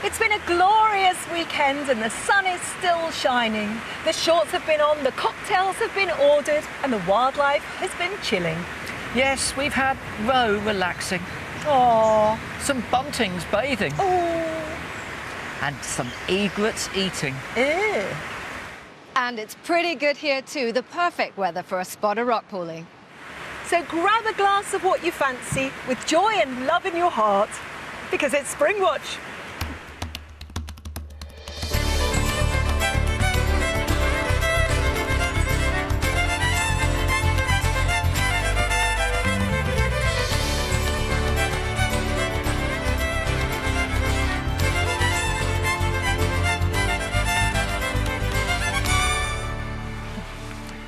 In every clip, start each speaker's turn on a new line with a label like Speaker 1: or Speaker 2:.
Speaker 1: It's been a glorious weekend and the sun is still shining. The shorts have been on, the cocktails have been ordered and the wildlife has been chilling.
Speaker 2: Yes, we've had roe relaxing.
Speaker 1: Aww.
Speaker 2: Some buntings bathing.
Speaker 1: Oh.
Speaker 2: And some egrets eating.
Speaker 1: Ew.
Speaker 3: And it's pretty good here too, the perfect weather for a spot of rock pooling.
Speaker 1: So grab a glass of what you fancy with joy and love in your heart, because it's Springwatch.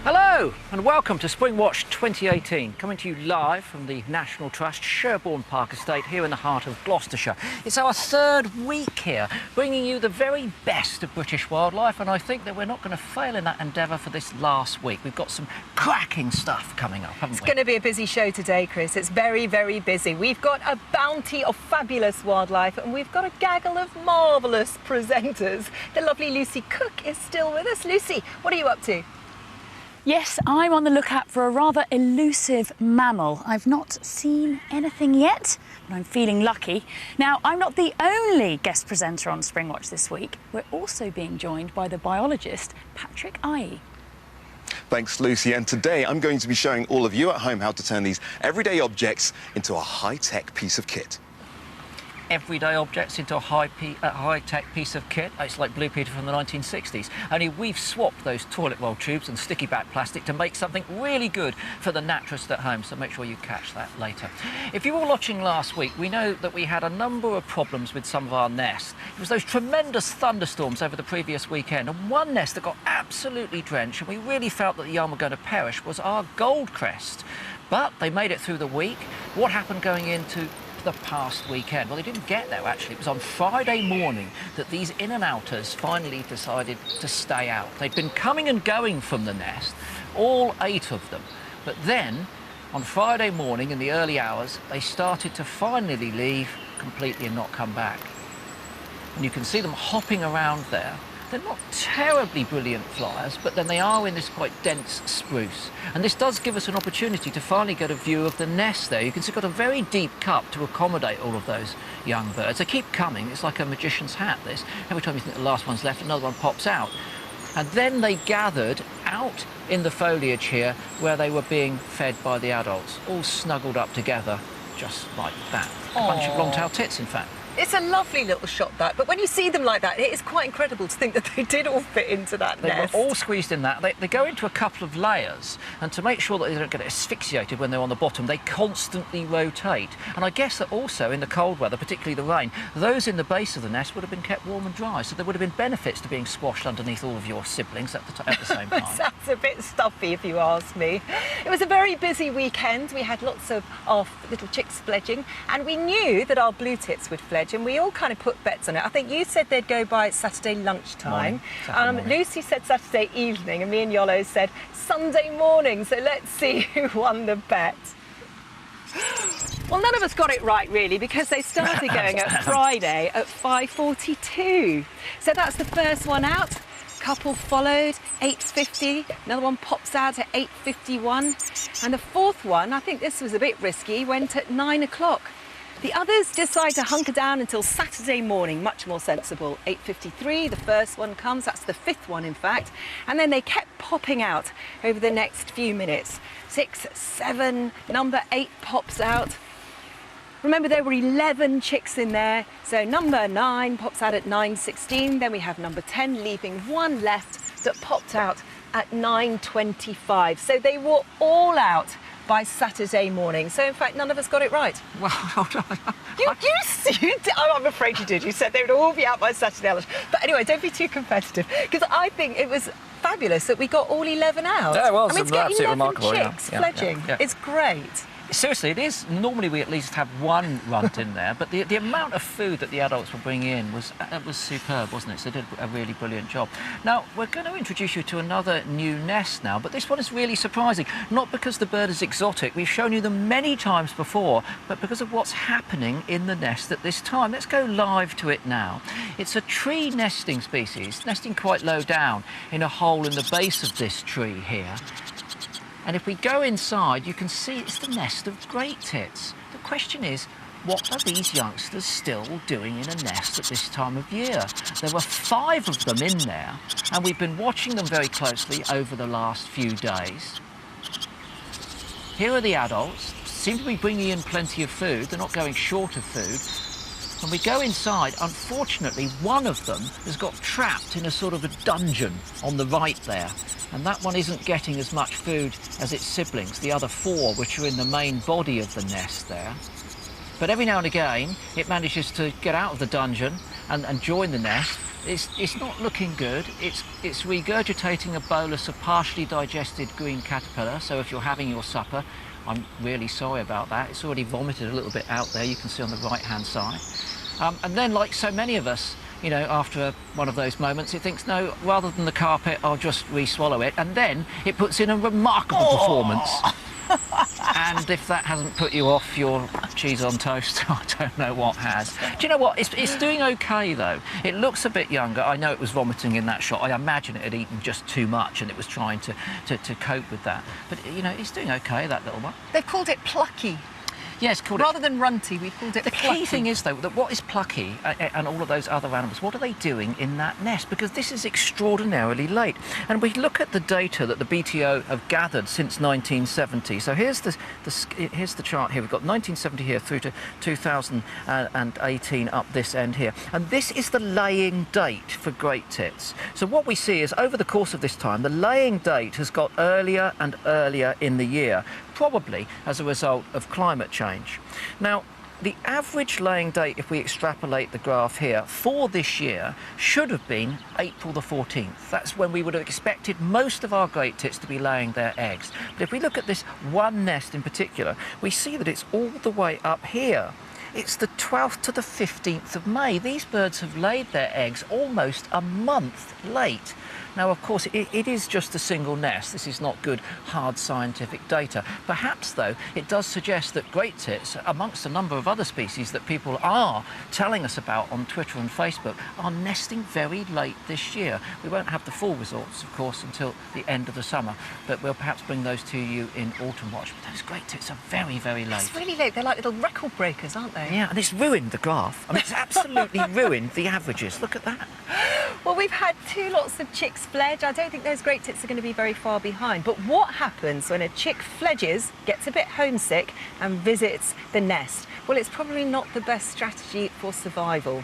Speaker 2: Hello and welcome to Springwatch 2018, coming to you live from the National Trust Sherborne Park Estate here in the heart of Gloucestershire. It's our third week here, bringing you the very best of British wildlife, and I think that we're not going to fail in that endeavour for this last week. We've got some cracking stuff coming up, haven't we?
Speaker 1: It's going to be a busy show today, Chris. It's very, very busy. We've got a bounty of fabulous wildlife and we've got a gaggle of marvellous presenters. The lovely Lucy Cook is still with us. Lucy, what are you up to?
Speaker 4: Yes, I'm on the lookout for a rather elusive mammal. I've not seen anything yet, but I'm feeling lucky. Now, I'm not the only guest presenter on Springwatch this week. We're also being joined by the biologist, Patrick Ie.
Speaker 5: Thanks, Lucy. And today I'm going to be showing all of you at home how to turn these everyday objects into a high-tech piece of kit.
Speaker 2: Everyday objects into a high-tech piece of kit. It's like Blue Peter from the 1960s. Only we've swapped those toilet roll tubes and sticky back plastic to make something really good for the naturalist at home, so make sure you catch that later. If you were watching last week, we know that we had a number of problems with some of our nests. It was those tremendous thunderstorms over the previous weekend, and one nest that got absolutely drenched, and we really felt that the young were going to perish, was our goldcrest. But they made it through the week. What happened going into the past weekend? Well, they didn't get there actually. It was on Friday morning that these in and outers finally decided to stay out. They'd been coming and going from the nest, all 8 of them. But then on Friday morning in the early hours, they started to finally leave completely and not come back. And you can see them hopping around there. They're not terribly brilliant flyers, but then they are in this quite dense spruce. And this does give us an opportunity to finally get a view of the nest there. You can see it's got a very deep cup to accommodate all of those young birds. They keep coming. It's like a magician's hat, this. Every time you think the last one's left, another one pops out. And then they gathered out in the foliage here where they were being fed by the adults, all snuggled up together, just like that. A bunch of long-tailed tits, in fact.
Speaker 1: It's a lovely little shot, that, but when you see them like that, it is quite incredible to think that they did all fit into that nest.
Speaker 2: They were all squeezed in that. They go into a couple of layers, and to make sure that they don't get asphyxiated when they're on the bottom, they constantly rotate. And I guess that also in the cold weather, particularly the rain, those in the base of the nest would have been kept warm and dry, so there would have been benefits to being squashed underneath all of your siblings at the same time.
Speaker 1: Sounds a bit stuffy, if you ask me. It was a very busy weekend. We had lots of our little chicks fledging, and we knew that our blue tits would fledge, and we all kind of put bets on it. I think you said they'd go by Saturday lunchtime. Lucy said Saturday evening, and me and Yolo said Sunday morning. So let's see who won the bet. Well, none of us got it right, really, because they started going at Friday at 5:42. So that's the first one out. Couple followed, 8:50. Another one pops out at 8:51. And the fourth one, I think this was a bit risky, went at 9 o'clock. The others decide to hunker down until Saturday morning, much more sensible. 8:53, the first one comes, that's the 5th one in fact, and then they kept popping out over the next few minutes. 6, 7, number 8 pops out. Remember, there were 11 chicks in there, so number 9 pops out at 9:16, then we have number 10 leaving one left that popped out at 9:25. So they were all out by Saturday morning. So, in fact, none of us got it right.
Speaker 2: Well, hold on.
Speaker 1: You did. Oh, I'm afraid you did. You said they would all be out by Saturday lunch. But anyway, don't be too competitive, because I think it was fabulous that we got all 11 out.
Speaker 2: Yeah, it was.
Speaker 1: I mean, to get
Speaker 2: Absolutely
Speaker 1: 11
Speaker 2: remarkable,
Speaker 1: chicks fledging, it's great.
Speaker 2: Seriously, it is. Normally we at least have one runt in there, but the amount of food that the adults were bringing in was superb, wasn't it? So they did a really brilliant job. Now, we're going to introduce you to another new nest now, but this one is really surprising. Not because the bird is exotic, we've shown you them many times before, but because of what's happening in the nest at this time. Let's go live to it now. It's a tree nesting species, nesting quite low down in a hole in the base of this tree here. And if we go inside, you can see it's the nest of great tits. The question is, what are these youngsters still doing in a nest at this time of year? There were 5 of them in there, and we've been watching them very closely over the last few days. Here are the adults, seem to be bringing in plenty of food. They're not going short of food. When we go inside, unfortunately, one of them has got trapped in a sort of a dungeon on the right there. And that one isn't getting as much food as its siblings, the other 4, which are in the main body of the nest there. But every now and again, it manages to get out of the dungeon and join the nest. It's not looking good. It's regurgitating a bolus of partially digested green caterpillar. So if you're having your supper, I'm really sorry about that. It's already vomited a little bit out there, you can see on the right-hand side. And then, like so many of us, you know, after one of those moments, it thinks, no, rather than the carpet, I'll just re-swallow it. And then it puts in a remarkable performance. And if that hasn't put you off your cheese on toast, I don't know what has. Do you know what? It's doing OK, though. It looks a bit younger. I know it was vomiting in that shot. I imagine it had eaten just too much and it was trying to cope with that. But, you know, it's doing OK, that little one.
Speaker 1: They've called it plucky.
Speaker 2: Yes, called
Speaker 1: Rather than runty, we've called it plucky.
Speaker 2: The key thing is, though, that what is plucky and all of those other animals, what are they doing in that nest? Because this is extraordinarily late. And we look at the data that the BTO have gathered since 1970. So here's the chart here. We've got 1970 here through to 2018 up this end here. And this is the laying date for great tits. So what we see is, over the course of this time, the laying date has got earlier and earlier in the year, probably as a result of climate change. Now, the average laying date, if we extrapolate the graph here, for this year should have been April the 14th. That's when we would have expected most of our great tits to be laying their eggs. But if we look at this one nest in particular, we see that it's all the way up here. It's the 12th to the 15th of May. These birds have laid their eggs almost a month late. Now, of course, it is just a single nest. This is not good, hard scientific data. Perhaps, though, it does suggest that great tits, amongst a number of other species that people are telling us about on Twitter and Facebook, are nesting very late this year. We won't have the full results, of course, until the end of the summer, but we'll perhaps bring those to you in Autumn Watch. But those great tits are very, very late.
Speaker 1: It's really late. They're like little record breakers, aren't they?
Speaker 2: Yeah, and it's ruined the graph. I mean, it's absolutely ruined the averages. Look at that.
Speaker 1: Well, we've had 2 lots of chicks fledge. I don't think those great tits are going to be very far behind. But what happens when a chick fledges, gets a bit homesick and visits the nest? Well, it's probably not the best strategy for survival.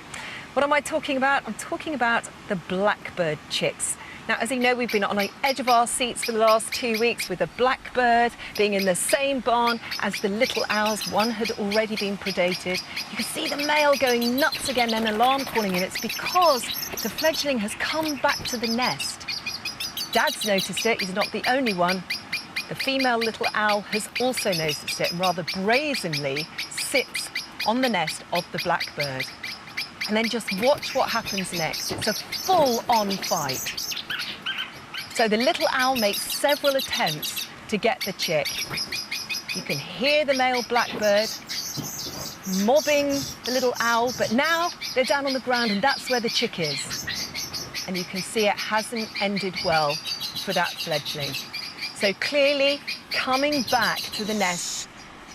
Speaker 1: What am I talking about? I'm talking about the blackbird chicks. Now, as you know, we've been on the edge of our seats for the last 2 weeks with the blackbird being in the same barn as the little owls. One had already been predated. You can see the male going nuts again, an alarm calling in. It's because the fledgling has come back to the nest. Dad's noticed it. He's not the only one. The female little owl has also noticed it and rather brazenly sits on the nest of the blackbird. And then just watch what happens next. It's a full-on fight. So the little owl makes several attempts to get the chick. You can hear the male blackbird mobbing the little owl, but now they're down on the ground and that's where the chick is. And you can see it hasn't ended well for that fledgling. So clearly, coming back to the nest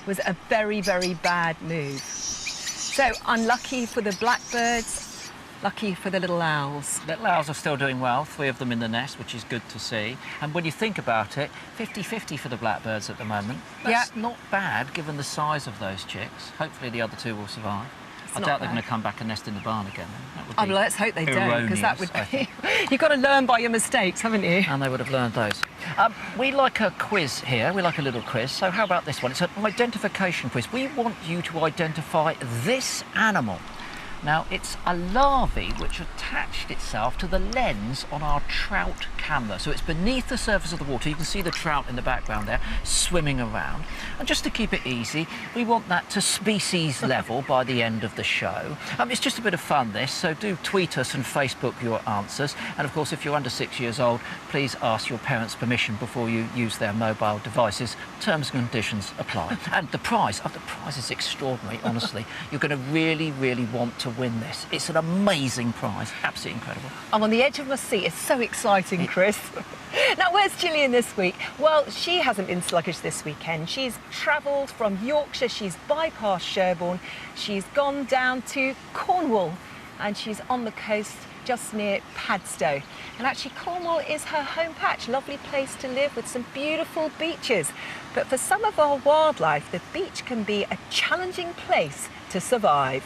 Speaker 1: was a very, very bad move. So unlucky for the blackbirds, lucky for the little owls.
Speaker 2: Little owls are still doing well, 3 of them in the nest, which is good to see. And when you think about it, 50-50 for the blackbirds at the moment. That's not bad, given the size of those chicks. Hopefully the other 2 will survive. I doubt they're going to come back and nest in the barn again. That would be
Speaker 1: let's hope they don't, because that would
Speaker 2: erroneous,
Speaker 1: be... You've got to learn by your mistakes, haven't you?
Speaker 2: And they would have learned those. We like a quiz here. We like a little quiz. So how about this one? It's an identification quiz. We want you to identify this animal. Now, it's a larvae which attached itself to the lens on our trout camera. So it's beneath the surface of the water. You can see the trout in the background there swimming around. And just to keep it easy, we want that to species level by the end of the show. It's just a bit of fun, this, so do tweet us and Facebook your answers. And of course, if you're under 6 years old, please ask your parents' permission before you use their mobile devices. Terms and conditions apply. And the prize is extraordinary, honestly. You're going to really, really want to win this. It's an amazing prize, absolutely incredible.
Speaker 1: I'm on the edge of my seat. It's so exciting, Chris. Now, where's Gillian this week? Well, she hasn't been sluggish this weekend. She's travelled from Yorkshire, she's bypassed Sherborne, she's gone down to Cornwall, and she's on the coast just near Padstow. And actually, Cornwall is her home patch. Lovely place to live with some beautiful beaches. But for some of our wildlife, the beach can be a challenging place to survive.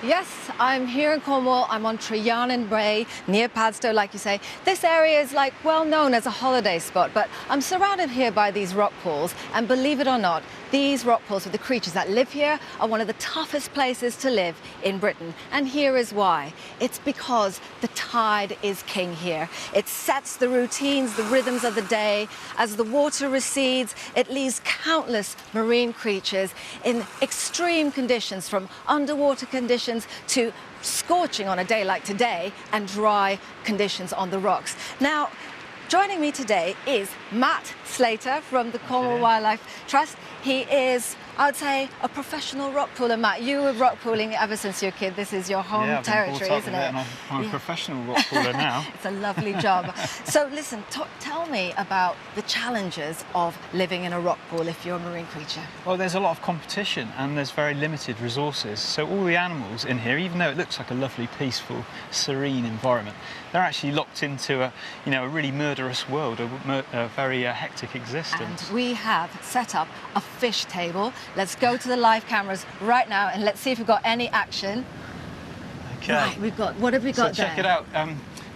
Speaker 3: Yes, I'm here in Cornwall. I'm on Tryannon Bay, near Padstow, like you say. This area is like well known as a holiday spot, but I'm surrounded here by these rock pools, and believe it or not, these rock pools with the creatures that live here are one of the toughest places to live in Britain. And here is why. It's because the tide is king here. It sets the routines, the rhythms of the day. As the water recedes, it leaves countless marine creatures in extreme conditions, from underwater conditions to scorching on a day like today and dry conditions on the rocks. Now, joining me today is Matt Slater from the Cornwall Wildlife Trust. He is, I would say, a professional rock pooler. Matt, you were rock pooling ever since you were a kid. This is your home territory, isn't it?
Speaker 6: And I'm a professional rock pooler now.
Speaker 3: It's a lovely job. So listen, tell me about the challenges of living in a rock pool if you're a marine creature.
Speaker 6: Well, there's a lot of competition and there's very limited resources. So all the animals in here, even though it looks like a lovely, peaceful, serene environment, they're actually locked into a really murderous world, a very hectic existence.
Speaker 3: And we have set up a fish table. Let's go to the live cameras right now and let's see if we've got any action.
Speaker 6: Okay.
Speaker 3: Right, what have we got there?
Speaker 6: Check it out.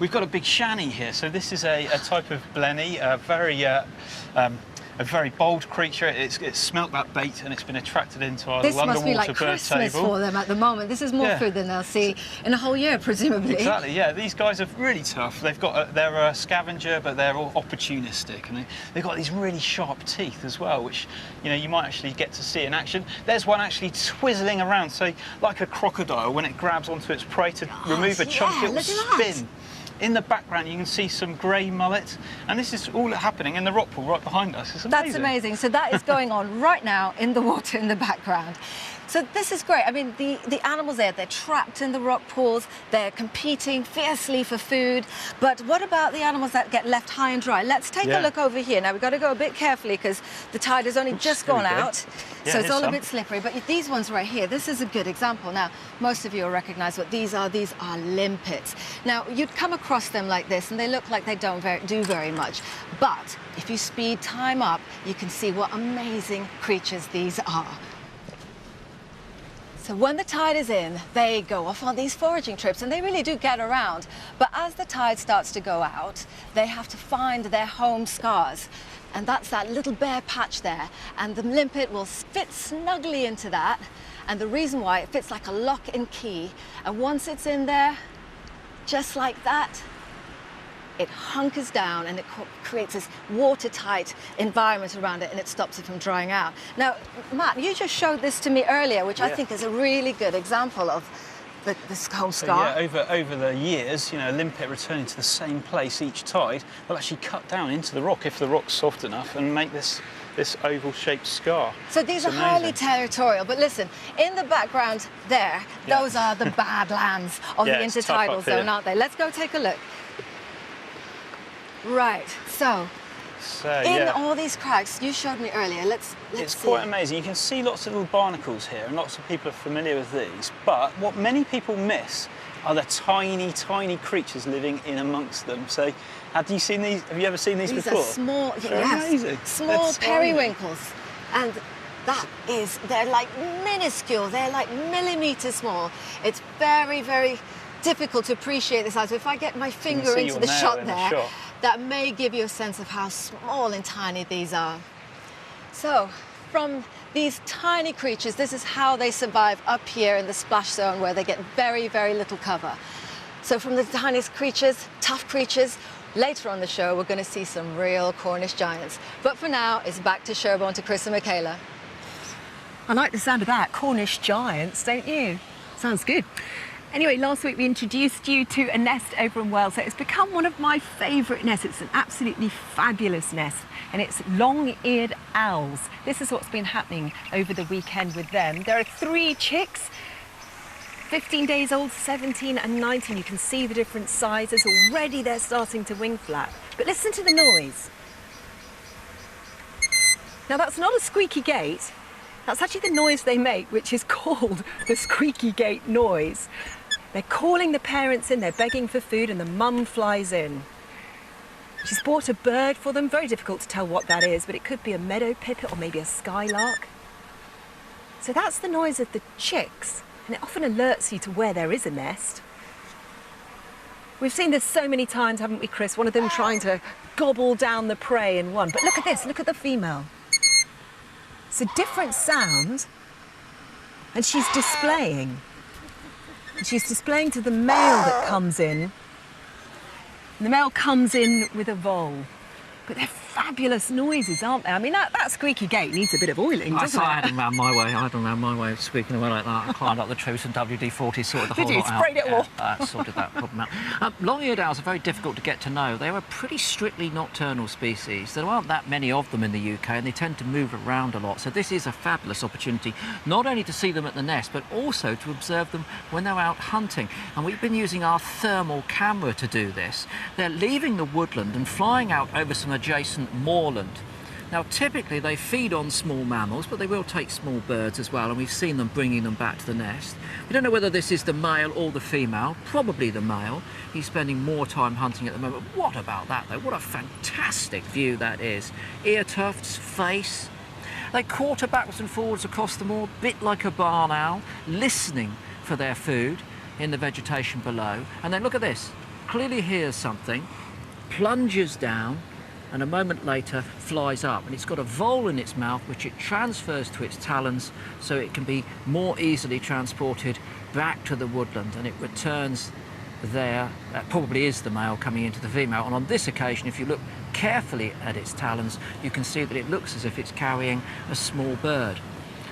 Speaker 6: We've got a big shanny here. So this is a type of blenny, a very bold creature. It's smelt that bait and it's been attracted into our little underwater bird table. This must be like Christmas for them at the moment. This is more food than they'll see in a whole year, presumably. Exactly, yeah. These guys are really tough. They're a scavenger, but they're all opportunistic, and they've got these really sharp teeth as well, which you might actually get to see in action. There's one actually twizzling around, so like a crocodile, when it grabs onto its prey to remove a chunk, it will spin. In the background, you can see some grey mullet, and this is all happening in the rock pool right behind us. It's amazing.
Speaker 3: That's amazing. So that is going on right now in the water in the background. So this is great. I mean, the animals there, they're trapped in the rock pools, they're competing fiercely for food. But what about the animals that get left high and dry? Let's take a look over here. Now, we've got to go a bit carefully because the tide has only just gone out. So it's all a bit slippery. But these ones right here, this is a good example. Now, most of you will recognize what these are. These are limpets. Now, you'd come across them like this, and they look like they don't do very much. But if you speed time up, you can see what amazing creatures these are. So when the tide is in, they go off on these foraging trips, and they really do get around. But as the tide starts to go out, they have to find their home scars. And that's that little bare patch there. And the limpet will fit snugly into that. And the reason why, it fits like a lock and key. And once it's in there, just like that, it hunkers down and it creates this watertight environment around it, and it stops it from drying out. Now, Matt, you just showed this to me earlier, which I think is a really good example of this home scar.
Speaker 6: So, yeah, over the years, a limpet returning to the same place each tide will actually cut down into the rock if the rock's soft enough and make this oval-shaped scar.
Speaker 3: So these are highly territorial. But listen, in the background there, those are the badlands of the intertidal zone, aren't they? Let's go take a look. Right, so in all these cracks you showed me earlier, let's
Speaker 6: it's
Speaker 3: see.
Speaker 6: Quite amazing. You can see lots of little barnacles here, and lots of people are familiar with these. But what many people miss are the tiny, tiny creatures living in amongst them. So, have you seen these? Have you ever seen these before?
Speaker 3: These are small,
Speaker 6: amazing.
Speaker 3: Small periwinkles, and they're like minuscule. They're like millimetre small. It's very, very difficult to appreciate the size. So if I get my finger into the shot there, that may give you a sense of how small and tiny these are. So, from These tiny creatures, this is how they survive up here in the splash zone where they get very, very little cover. So from the tiniest creatures, tough creatures, later on the show we're going to see some real Cornish giants. But for now, it's back to Sherborne to Chris and Michaela.
Speaker 1: I like the sound of that, Cornish giants, don't you? Sounds good. Anyway, last week we introduced you to a nest over in Wales. So it's become one of my favourite nests. It's an absolutely fabulous nest, and it's long-eared owls. This is what's been happening over the weekend with them. There are 3 chicks, 15 days old, 17 and 19. You can see the different sizes. Already they're starting to wing flap. But listen to the noise. Now that's not a squeaky gate. That's actually the noise they make, which is called the squeaky gate noise. They're calling the parents in, they're begging for food, and the mum flies in. She's bought a bird for them. Very difficult to tell what that is, but it could be a meadow pipit or maybe a skylark. So that's the noise of the chicks, and it often alerts you to where there is a nest. We've seen this so many times, haven't we, Chris? One of them trying to gobble down the prey in one. But look at this, look at the female. It's a different sound, and she's displaying. And she's displaying to the male that comes in. And the male comes in with a vole. But they're fabulous noises, aren't they? I mean, that squeaky gate needs a bit of oiling, doesn't it?
Speaker 2: I had them round my way. I had them round my way, squeaking away like that. I climbed up the trees and WD-40 sorted the whole lot out.
Speaker 1: Did you? Sprayed it all?
Speaker 2: Yeah, sorted that problem out. Long-eared owls are very difficult to get to know. They're a pretty strictly nocturnal species. There aren't that many of them in the UK, and they tend to move around a lot. So this is a fabulous opportunity, not only to see them at the nest, but also to observe them when they're out hunting. And we've been using our thermal camera to do this. They're leaving the woodland and flying out over some adjacent moorland. Now typically they feed on small mammals, but they will take small birds as well, and we've seen them bringing them back to the nest. We don't know whether this is the male or the female, probably the male. He's spending more time hunting at the moment. What about that though? What a fantastic view that is. Ear tufts, face. They quarter backwards and forwards across the moor, bit like a barn owl, listening for their food in the vegetation below. And then look at this, clearly hears something, plunges down, and a moment later flies up, and it's got a vole in its mouth which it transfers to its talons so it can be more easily transported back to the woodland, and it returns there. That probably is the male coming into the female, and on this occasion, if you look carefully at its talons, you can see that it looks as if it's carrying a small bird.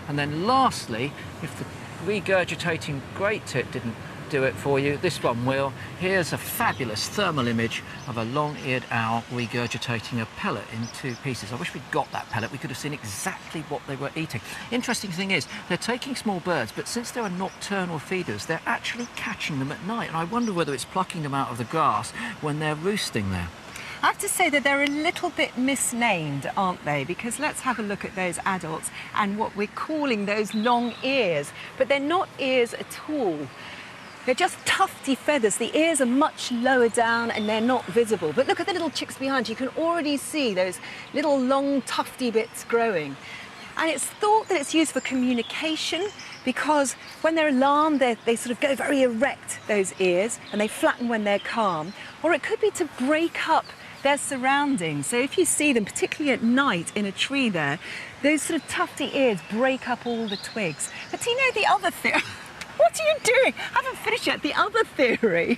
Speaker 2: And then lastly, if the regurgitating great tit didn't do it for you, this one will. Here's a fabulous thermal image of a long-eared owl regurgitating a pellet in 2 pieces. I wish we'd got that pellet. We could have seen exactly what they were eating. Interesting thing is, they're taking small birds, but since they're nocturnal feeders, they're actually catching them at night. And I wonder whether it's plucking them out of the grass when they're roosting there.
Speaker 1: I have to say that they're a little bit misnamed, aren't they? Because let's have a look at those adults and what we're calling those long ears. But they're not ears at all. They're just tufty feathers. The ears are much lower down and they're not visible. But look at the little chicks behind you. You can already see those little long tufty bits growing. And it's thought that it's used for communication because when they're alarmed, they sort of go very erect, those ears, and they flatten when they're calm. Or it could be to break up their surroundings. So if you see them, particularly at night in a tree there, those sort of tufty ears break up all the twigs. But do you know the other theory? What are you doing? I haven't finished yet. The other theory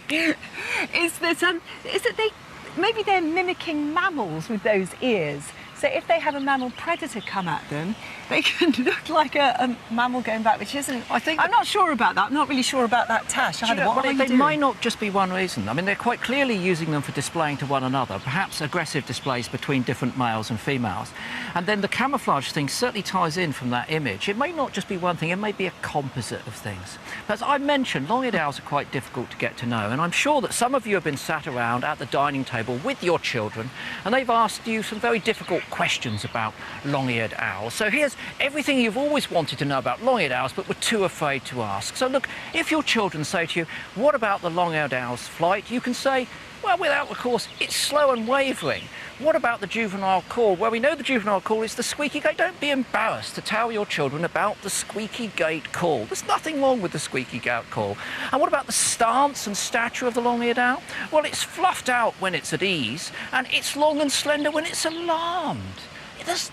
Speaker 1: is that maybe they're mimicking mammals with those ears. So if they have a mammal predator come at them, they can look like a mammal going back, which isn't... I'm not sure about that. I'm not really sure about that, Tash.
Speaker 2: They might not just be one reason. I mean, they're quite clearly using them for displaying to one another, perhaps aggressive displays between different males and females. And then the camouflage thing certainly ties in from that image. It may not just be one thing, it may be a composite of things. But as I mentioned, long-eared owls are quite difficult to get to know, and I'm sure that some of you have been sat around at the dining table with your children, and they've asked you some very difficult questions about long-eared owls. So here's everything you've always wanted to know about long-eared owls but were too afraid to ask. So look, if your children say to you, what about the long-eared owl's flight? You can say, well, without the course, it's slow and wavering. What about the juvenile call? Well, we know the juvenile call is the squeaky gate. Don't be embarrassed to tell your children about the squeaky gate call. There's nothing wrong with the squeaky gate call. And what about the stance and stature of the long-eared owl? Well, it's fluffed out when it's at ease, and it's long and slender when it's alarmed.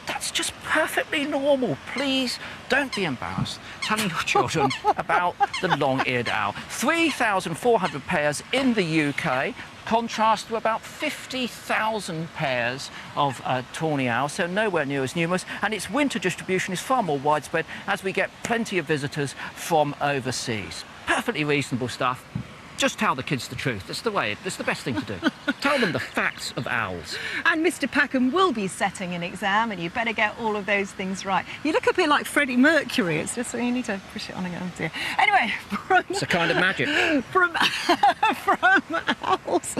Speaker 2: That's just perfectly normal. Please don't be embarrassed telling your children about the long-eared owl. 3,400 pairs in the UK, contrast to about 50,000 pairs of tawny owl, so nowhere near as numerous, and its winter distribution is far more widespread as we get plenty of visitors from overseas. Perfectly reasonable stuff. Just tell the kids the truth. It's the best thing to do. Tell them the facts of owls.
Speaker 1: And Mr. Packham will be setting an exam, and you better get all of those things right. You look a bit like Freddie Mercury. It's just you need to push it on again. Oh dear. Anyway,
Speaker 2: It's a kind of magic.
Speaker 1: From owls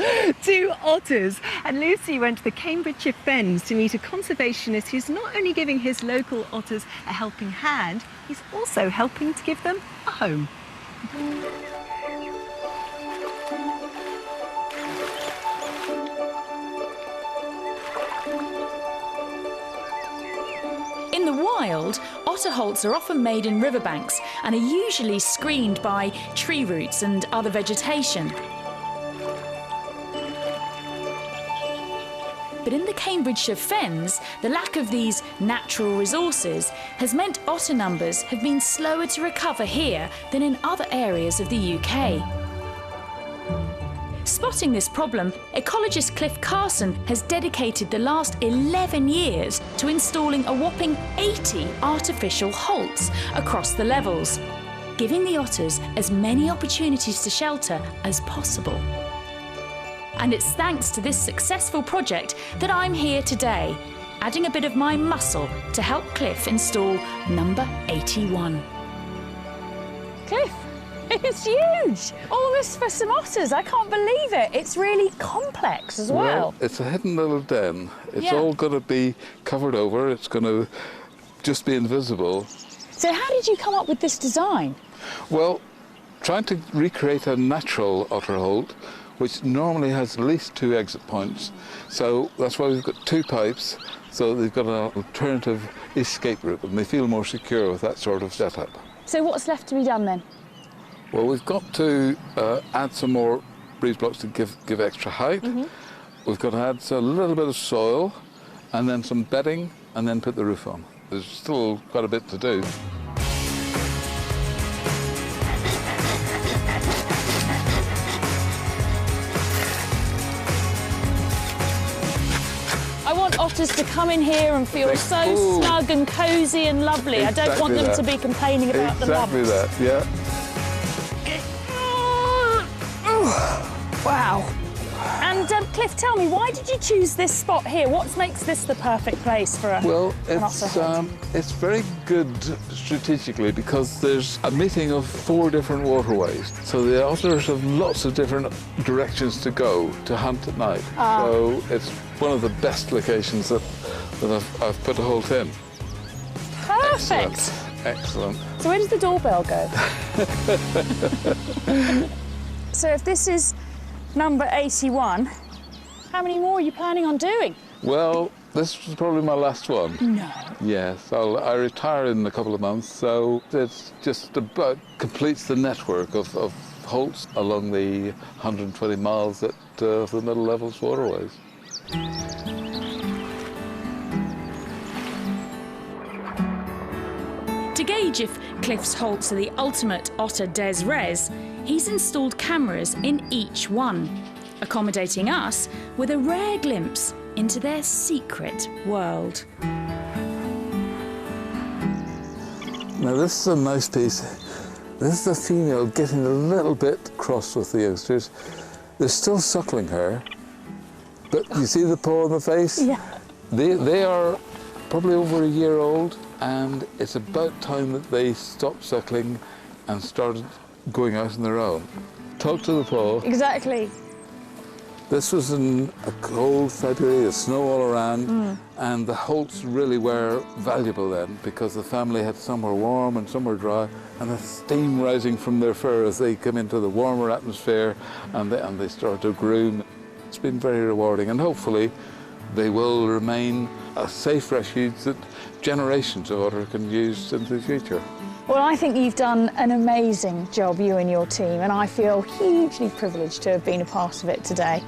Speaker 1: to otters. And Lucy went to the Cambridgeshire Fens to meet a conservationist who's not only giving his local otters a helping hand, he's also helping to give them a home.
Speaker 4: In the wild, otter holts are often made in riverbanks and are usually screened by tree roots and other vegetation. But in the Cambridgeshire Fens, the lack of these natural resources has meant otter numbers have been slower to recover here than in other areas of the UK. Spotting this problem, ecologist Cliff Carson has dedicated the last 11 years to installing a whopping 80 artificial holts across the levels, giving the otters as many opportunities to shelter as possible. And it's thanks to this successful project that I'm here today, adding a bit of my muscle to help Cliff install number 81. Cliff, it's huge! All this for some otters, I can't believe it. It's really complex as well.
Speaker 7: It's a hidden little den. It's all going to be covered over. It's going to just be invisible.
Speaker 4: So how did you come up with this design?
Speaker 7: Well, trying to recreate a natural otter holt, which normally has at least 2 exit points. So that's why we've got 2 pipes, so they've got an alternative escape route, and they feel more secure with that sort of setup.
Speaker 4: So what's left to be done then?
Speaker 7: Well, we've got to add some more breeze blocks to give extra height. We've got to add a little bit of soil, and then some bedding, and then put the roof on. There's still quite a bit to do.
Speaker 4: I want otters to come in here and feel so snug and cosy and lovely.
Speaker 7: Exactly.
Speaker 4: I don't want them to be complaining about the lumps.
Speaker 7: Exactly that, yeah.
Speaker 4: Wow. And Cliff, tell me, why did you choose this spot here? What makes this the perfect place for an otter holt?
Speaker 7: It's very good strategically because there's a meeting of 4 different waterways. So the otters have lots of different directions to go to hunt at night. So it's one of the best locations that I've put a holt in.
Speaker 4: Perfect.
Speaker 7: Excellent.
Speaker 4: So where does the doorbell go? So if this is number 81, how many more are you planning on doing?
Speaker 7: Well, this was probably my last one.
Speaker 4: No.
Speaker 7: Yes, I retire in a couple of months, so it's just about completes the network of holts along the 120 miles of the Middle Levels waterways.
Speaker 4: To gauge if Cliff's holts are the ultimate otter des res, he's installed cameras in each one, accommodating us with a rare glimpse into their secret world.
Speaker 7: Now this is a nice piece. This is the female getting a little bit cross with the youngsters. They're still suckling her, but you see the paw on the face?
Speaker 4: Yeah.
Speaker 7: They are probably over a year old, and it's about time that they stopped suckling and started going out on their own. Talk to the paw.
Speaker 4: Exactly.
Speaker 7: This was in a cold February, there's snow all around, and the holts really were valuable then because the family had somewhere warm and somewhere dry, and the steam rising from their fur as they come into the warmer atmosphere and they start to groom. It's been very rewarding, and hopefully they will remain a safe refuge that generations of otter can use into the future.
Speaker 4: Well, I think you've done an amazing job, you and your team, and I feel hugely privileged to have been a part of it today.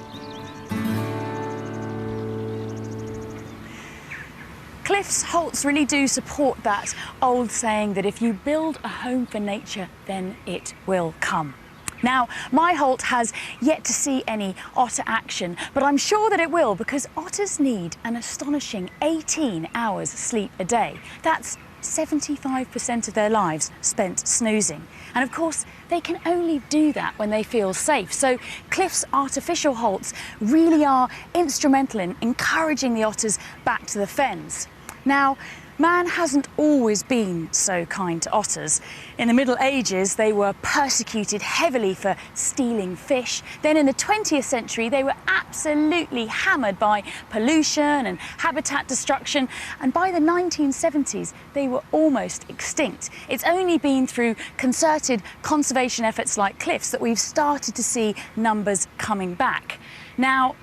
Speaker 4: Cliff Cliff's Holts really do support that old saying that if you build a home for nature, then it will come. Now, my Holt has yet to see any otter action, but I'm sure that it will, because otters need an astonishing 18 hours sleep a day. That's 75% of their lives spent snoozing. And of course, they can only do that when they feel safe. So Cliff's artificial Holts really are instrumental in encouraging the otters back to the fens. Now, man hasn't always been so kind to otters. In the Middle Ages, they were persecuted heavily for stealing fish. Then in the 20th century, they were absolutely hammered by pollution and habitat destruction. And by the 1970s, they were almost extinct. It's only been through concerted conservation efforts like Cliff's that we've started to see numbers coming back. Now,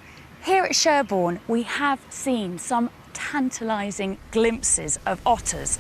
Speaker 4: here at Sherborne, we have seen some tantalising glimpses of otters.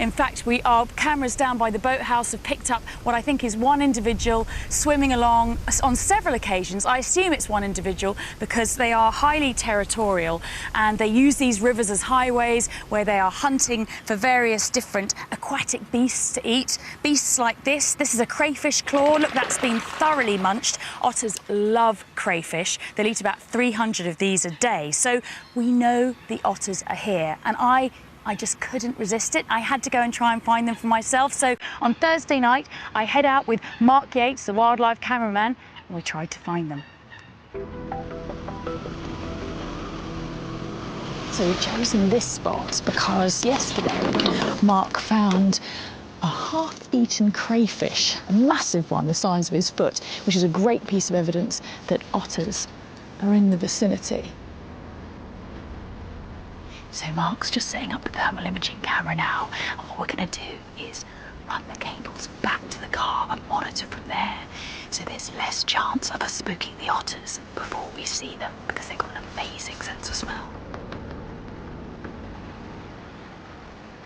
Speaker 4: In fact, our cameras down by the boathouse have picked up what I think is one individual swimming along on several occasions. I assume it's one individual because they are highly territorial and they use these rivers as highways where they are hunting for various different aquatic beasts to eat. Beasts like this is a crayfish claw. Look, that's been thoroughly munched. Otters love crayfish. They'll eat about 300 of these a day. So we know the otters are here, and I just couldn't resist it. I had to go and try and find them for myself. So on Thursday night, I head out with Mark Yates, the wildlife cameraman, and we tried to find them. So we've chosen this spot because yesterday Mark found a half-eaten crayfish, a massive one the size of his foot, which is a great piece of evidence that otters are in the vicinity. So Mark's just setting up the thermal imaging camera now, and what we're going to do is run the cables back to the car and monitor from there, so there's less chance of us spooking the otters before we see them, because they've got an amazing sense of smell.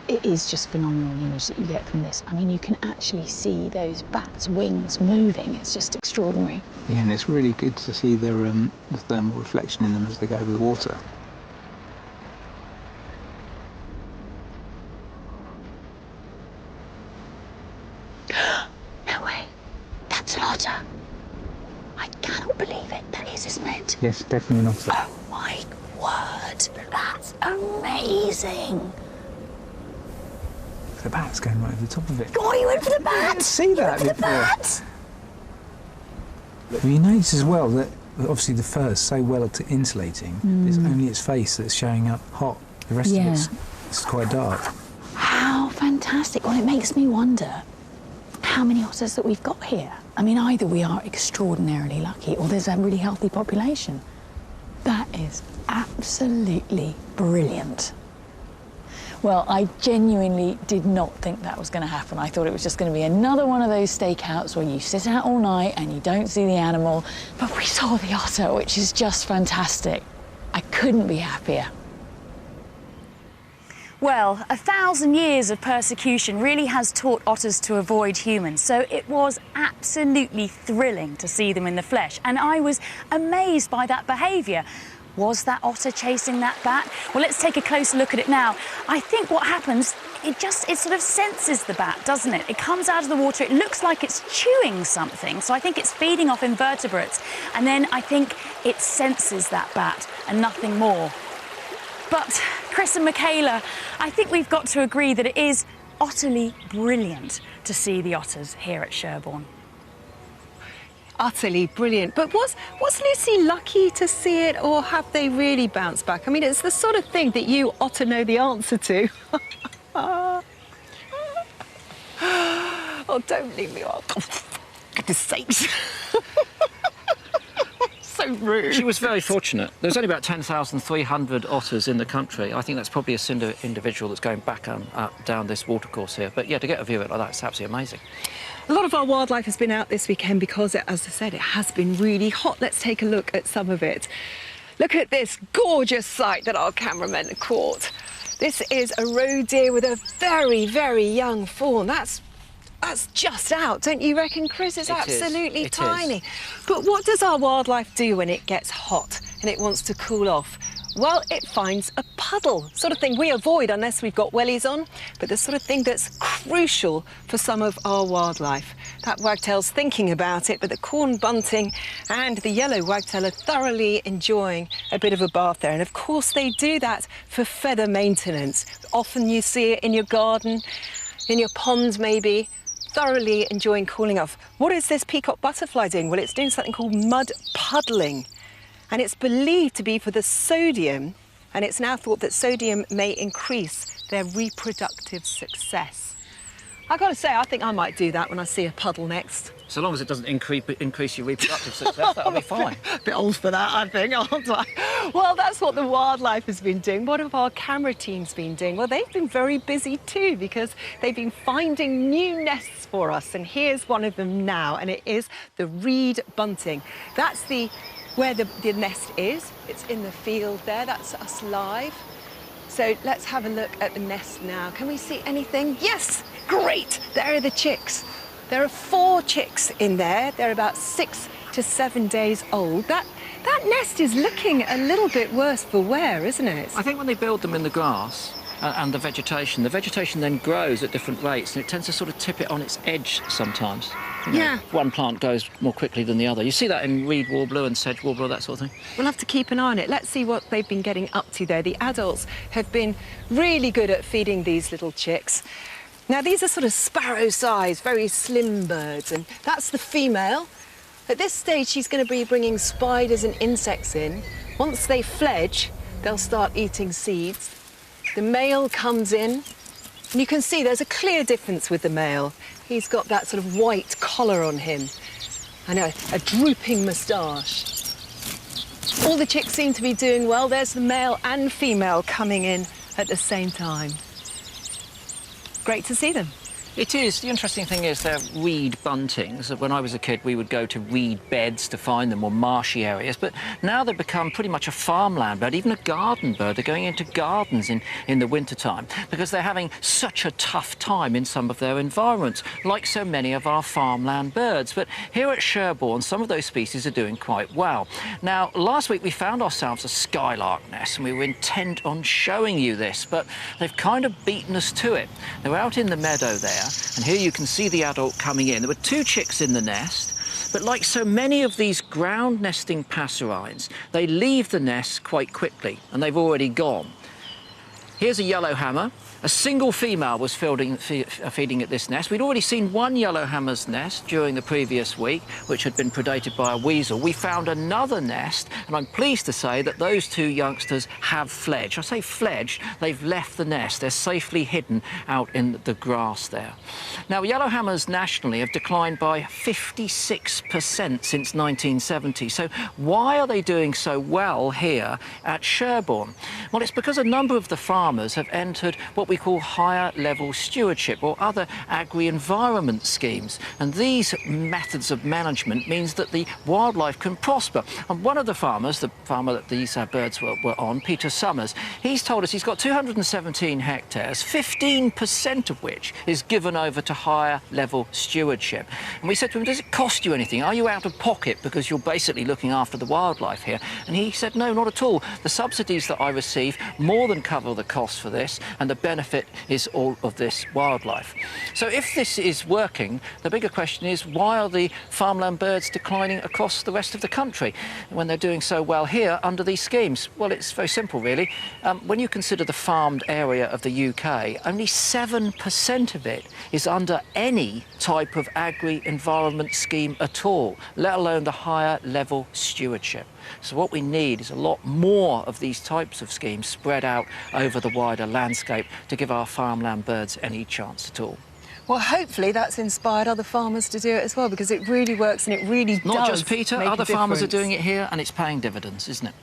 Speaker 4: It is just phenomenal image that you get from this. I mean, you can actually see those bats' wings moving. It's just extraordinary.
Speaker 6: Yeah, and it's really good to see the thermal reflection in them as they go over the water.
Speaker 4: No way. That's an otter. I cannot believe it. That is, isn't it?
Speaker 6: Yes, definitely an otter.
Speaker 4: Oh my word. That's amazing.
Speaker 6: The bat's going right over the top of it.
Speaker 4: Oh, you went for the bat!
Speaker 6: I didn't see that before. Well, you notice as well that obviously the fur is so well insulating. It's only its face that's showing up hot. The rest of it's quite dark.
Speaker 4: How fantastic. Well, it makes me wonder how many otters that we've got here. I mean, either we are extraordinarily lucky or there's a really healthy population. That is absolutely brilliant. Well, I genuinely did not think that was going to happen. I thought it was just going to be another one of those stakeouts where you sit out all night and you don't see the animal. But we saw the otter, which is just fantastic. I couldn't be happier. Well, 1,000 years of persecution really has taught otters to avoid humans, so it was absolutely thrilling to see them in the flesh, and I was amazed by that behaviour. Was that otter chasing that bat? Well, let's take a closer look at it now. I think what happens, it sort of senses the bat, doesn't it? It comes out of the water, it looks like it's chewing something, so I think it's feeding off invertebrates, and then I think it senses that bat and nothing more. But Chris and Michaela, I think we've got to agree that it is utterly brilliant to see the otters here at Sherborne.
Speaker 1: Utterly brilliant. But was Lucy lucky to see it, or have they really bounced back? I mean, it's the sort of thing that you otter know the answer to. Oh, don't leave me off. Goodness sakes. So rude.
Speaker 2: She was very fortunate. There's only about 10,300 otters in the country. I think that's probably a single individual that's going back down this watercourse here. But yeah, to get a view of it like that, it's absolutely amazing.
Speaker 1: A lot of our wildlife has been out this weekend because, as I said, it has been really hot. Let's take a look at some of it. Look at this gorgeous sight that our cameramen caught. This is a roe deer with a very, very young fawn. That's just out, don't you reckon, Chris? It's absolutely tiny. But what does our wildlife do when it gets hot and it wants to cool off? Well, it finds a puddle, sort of thing we avoid unless we've got wellies on, but the sort of thing that's crucial for some of our wildlife. That wagtail's thinking about it, but the corn bunting and the yellow wagtail are thoroughly enjoying a bit of a bath there. And of course they do that for feather maintenance. Often you see it in your garden, in your pond maybe, thoroughly enjoying cooling off. What is this peacock butterfly doing? Well, it's doing something called mud puddling. And it's believed to be for the sodium, and it's now thought that sodium may increase their reproductive success. I've got to say, I think I might do that when I see a puddle next.
Speaker 2: So long as it doesn't increase your reproductive success, that'll be fine.
Speaker 1: A bit old for that, I think, aren't I? Well, that's what the wildlife has been doing. What have our camera teams been doing? Well, they've been very busy too, because they've been finding new nests for us. And here's one of them now, and it is the reed bunting. That's where the nest is. It's in the field there. That's us live. So let's have a look at the nest now. Can we see anything? Yes, great. There are the chicks. There are 4 chicks in there. They're about 6 to 7 days old. That nest is looking a little bit worse for wear, isn't it?
Speaker 2: I think when they build them in the grass and the vegetation then grows at different rates, and it tends to sort of tip it on its edge sometimes. You know,
Speaker 1: yeah.
Speaker 2: One plant goes more quickly than the other. You see that in reed warbler and sedge warbler, that sort of thing.
Speaker 1: We'll have to keep an eye on it. Let's see what they've been getting up to there. The adults have been really good at feeding these little chicks. Now, these are sort of sparrow-sized, very slim birds, and that's the female. At this stage, she's going to be bringing spiders and insects in. Once they fledge, they'll start eating seeds. The male comes in, and you can see there's a clear difference with the male. He's got that sort of white collar on him and a drooping moustache. All the chicks seem to be doing well. There's the male and female coming in at the same time. Great to see them.
Speaker 2: It is. The interesting thing is they're reed buntings. When I was a kid, we would go to reed beds to find them, or marshy areas. But now they've become pretty much a farmland bird, even a garden bird. They're going into gardens in the wintertime because they're having such a tough time in some of their environments, like so many of our farmland birds. But here at Sherborne, some of those species are doing quite well. Now, last week we found ourselves a skylark nest, and we were intent on showing you this, but they've kind of beaten us to it. They were out in the meadow there, and here you can see the adult coming in. There were 2 chicks in the nest, but like so many of these ground nesting passerines, they leave the nest quite quickly, and they've already gone. Here's a yellowhammer. A single female was feeding at this nest. We'd already seen one yellowhammer's nest during the previous week, which had been predated by a weasel. We found another nest, and I'm pleased to say that those 2 youngsters have fledged. I say fledged, they've left the nest. They're safely hidden out in the grass there. Now, yellowhammers nationally have declined by 56% since 1970. So why are they doing so well here at Sherborne? Well, it's because a number of the farmers have entered what we call higher level stewardship, or other agri-environment schemes. And these methods of management means that the wildlife can prosper. And one of the farmers, the farmer that these birds were on, Peter Summers, he's told us he's got 217 hectares, 15% of which is given over to higher level stewardship. And we said to him, does it cost you anything? Are you out of pocket because you're basically looking after the wildlife here? And he said, no, not at all. The subsidies that I receive more than cover the cost for this, and the benefit is all of this wildlife. So if this is working, the bigger question is, why are the farmland birds declining across the rest of the country when they're doing so well here under these schemes? Well, it's very simple, really. When you consider the farmed area of the UK, only 7% of it is under any type of agri-environment scheme at all, let alone the higher level stewardship. So what we need is a lot more of these types of schemes spread out over the wider landscape to give our farmland birds any chance at all.
Speaker 1: Well, hopefully that's inspired other farmers to do it as well, because it really works and it really does.
Speaker 2: Not just Peter, other farmers are doing
Speaker 1: it
Speaker 2: it here, and it's paying dividends, isn't it?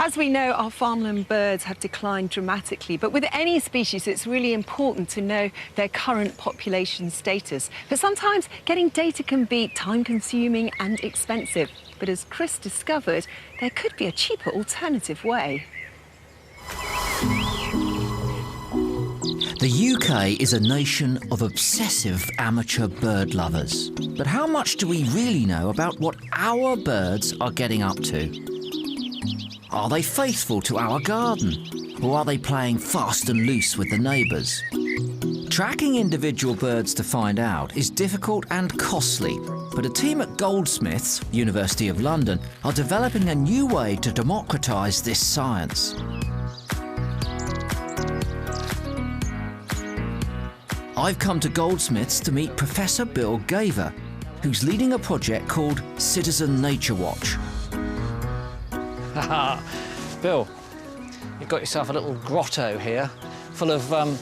Speaker 1: As we know, our farmland birds have declined dramatically, but with any species, it's really important to know their current population status. But sometimes getting data can be time-consuming and expensive. But as Chris discovered, there could be a cheaper alternative way.
Speaker 8: The UK is a nation of obsessive amateur bird lovers. But how much do we really know about what our birds are getting up to? Are they faithful to our garden? Or are they playing fast and loose with the neighbours? Tracking individual birds to find out is difficult and costly, but a team at Goldsmiths, University of London, are developing a new way to democratise this science. I've come to Goldsmiths to meet Professor Bill Gaver, who's leading a project called Citizen Nature Watch.
Speaker 2: Bill, you've got yourself a little grotto here full of, well,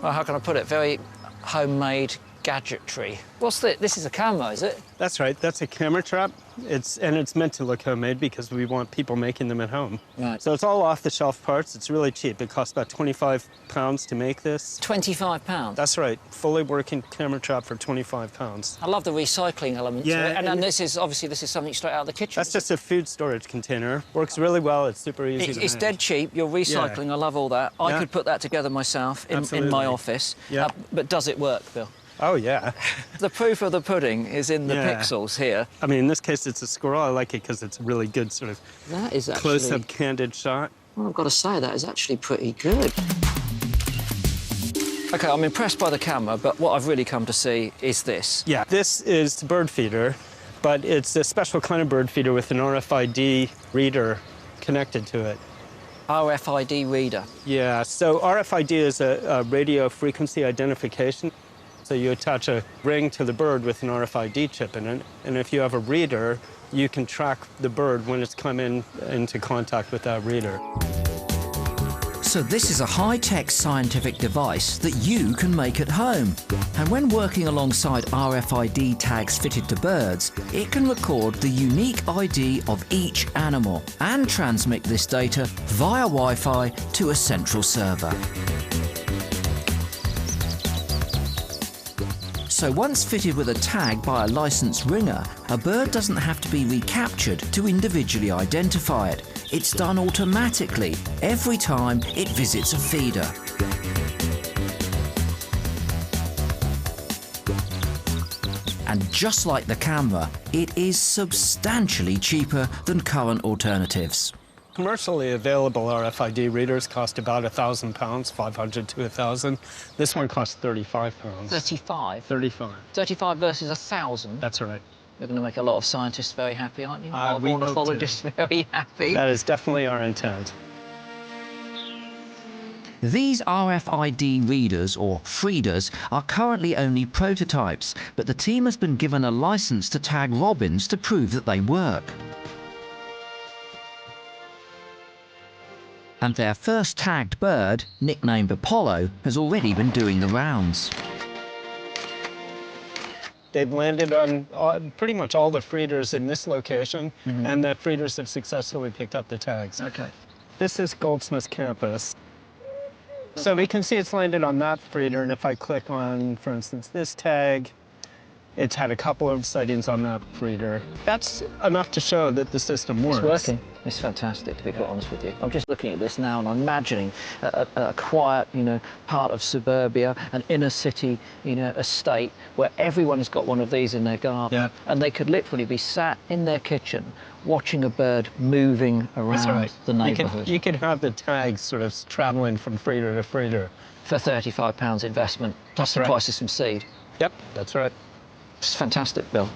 Speaker 2: how can I put it, very homemade gadgetry. What's this? This is a camera, is it?
Speaker 6: That's right. That's a camera trap. It's meant to look homemade because we want people making them at home.
Speaker 2: Right.
Speaker 6: So it's all off-the-shelf parts. It's really cheap. It costs about £25 to make this.
Speaker 2: £25?
Speaker 6: That's right. Fully working camera trap for £25.
Speaker 2: I love the recycling element to it.
Speaker 6: Yeah,
Speaker 2: And this is something straight out of the kitchen.
Speaker 6: That's just a food storage container. Works really well. It's super easy to
Speaker 2: It's
Speaker 6: manage.
Speaker 2: dead cheap. You're recycling. I love all that. I could put that together myself in my office.
Speaker 6: Yeah.
Speaker 2: But does it work, Bill?
Speaker 6: Oh, yeah.
Speaker 2: The proof of the pudding is in the pixels here.
Speaker 6: I mean, in this case, it's a squirrel. I like it because it's a really good sort of
Speaker 2: That is actually...
Speaker 6: close-up, candid shot.
Speaker 2: Well, I've got to say, that is actually pretty good. OK, I'm impressed by the camera, but what I've really come to see is this.
Speaker 6: Yeah, this is the bird feeder, but it's a special kind of bird feeder with an RFID reader connected to it.
Speaker 2: RFID reader.
Speaker 6: Yeah, so RFID is a radio frequency identification. So you attach a ring to the bird with an RFID chip in it, and if you have a reader, you can track the bird when it's come into contact with that reader.
Speaker 8: So this is a high-tech scientific device that you can make at home. And when working alongside RFID tags fitted to birds, it can record the unique ID of each animal and transmit this data via Wi-Fi to a central server. So once fitted with a tag by a licensed ringer, a bird doesn't have to be recaptured to individually identify it. It's done automatically every time it visits a feeder. And just like the camera, it is substantially cheaper than current alternatives.
Speaker 6: Commercially available RFID readers cost about £1,000, 500 to 1,000. This one costs £35.
Speaker 2: 35?
Speaker 6: 35.
Speaker 2: 35 versus 1,000?
Speaker 6: That's right.
Speaker 2: You're going to make a lot of scientists very happy, aren't you? A lot of
Speaker 6: We hope to.
Speaker 2: ornithologists very happy.
Speaker 6: That is definitely our intent.
Speaker 8: These RFID readers, or feeders, are currently only prototypes, but the team has been given a license to tag robins to prove that they work. And their first tagged bird, nicknamed Apollo, has already been doing the rounds.
Speaker 6: They've landed on pretty much all the feeders in this location, and the feeders have successfully picked up the tags.
Speaker 2: OK.
Speaker 6: This is Goldsmiths campus. So we can see it's landed on that feeder, and if I click on, for instance, this tag, it's had a couple of sightings on that feeder. That's enough to show that the system works.
Speaker 2: It's working. It's fantastic, to be quite honest with you. I'm just looking at this now and I'm imagining a quiet, part of suburbia, an inner city, estate where everyone has got one of these in their garden.
Speaker 6: Yeah.
Speaker 2: And they could literally be sat in their kitchen watching a bird moving around the neighbourhood.
Speaker 6: You could have the tags sort of traveling from feeder to feeder.
Speaker 2: For £35 investment, plus the
Speaker 6: Right.
Speaker 2: price of some seed.
Speaker 6: Yep, that's right.
Speaker 2: It's fantastic, Bill.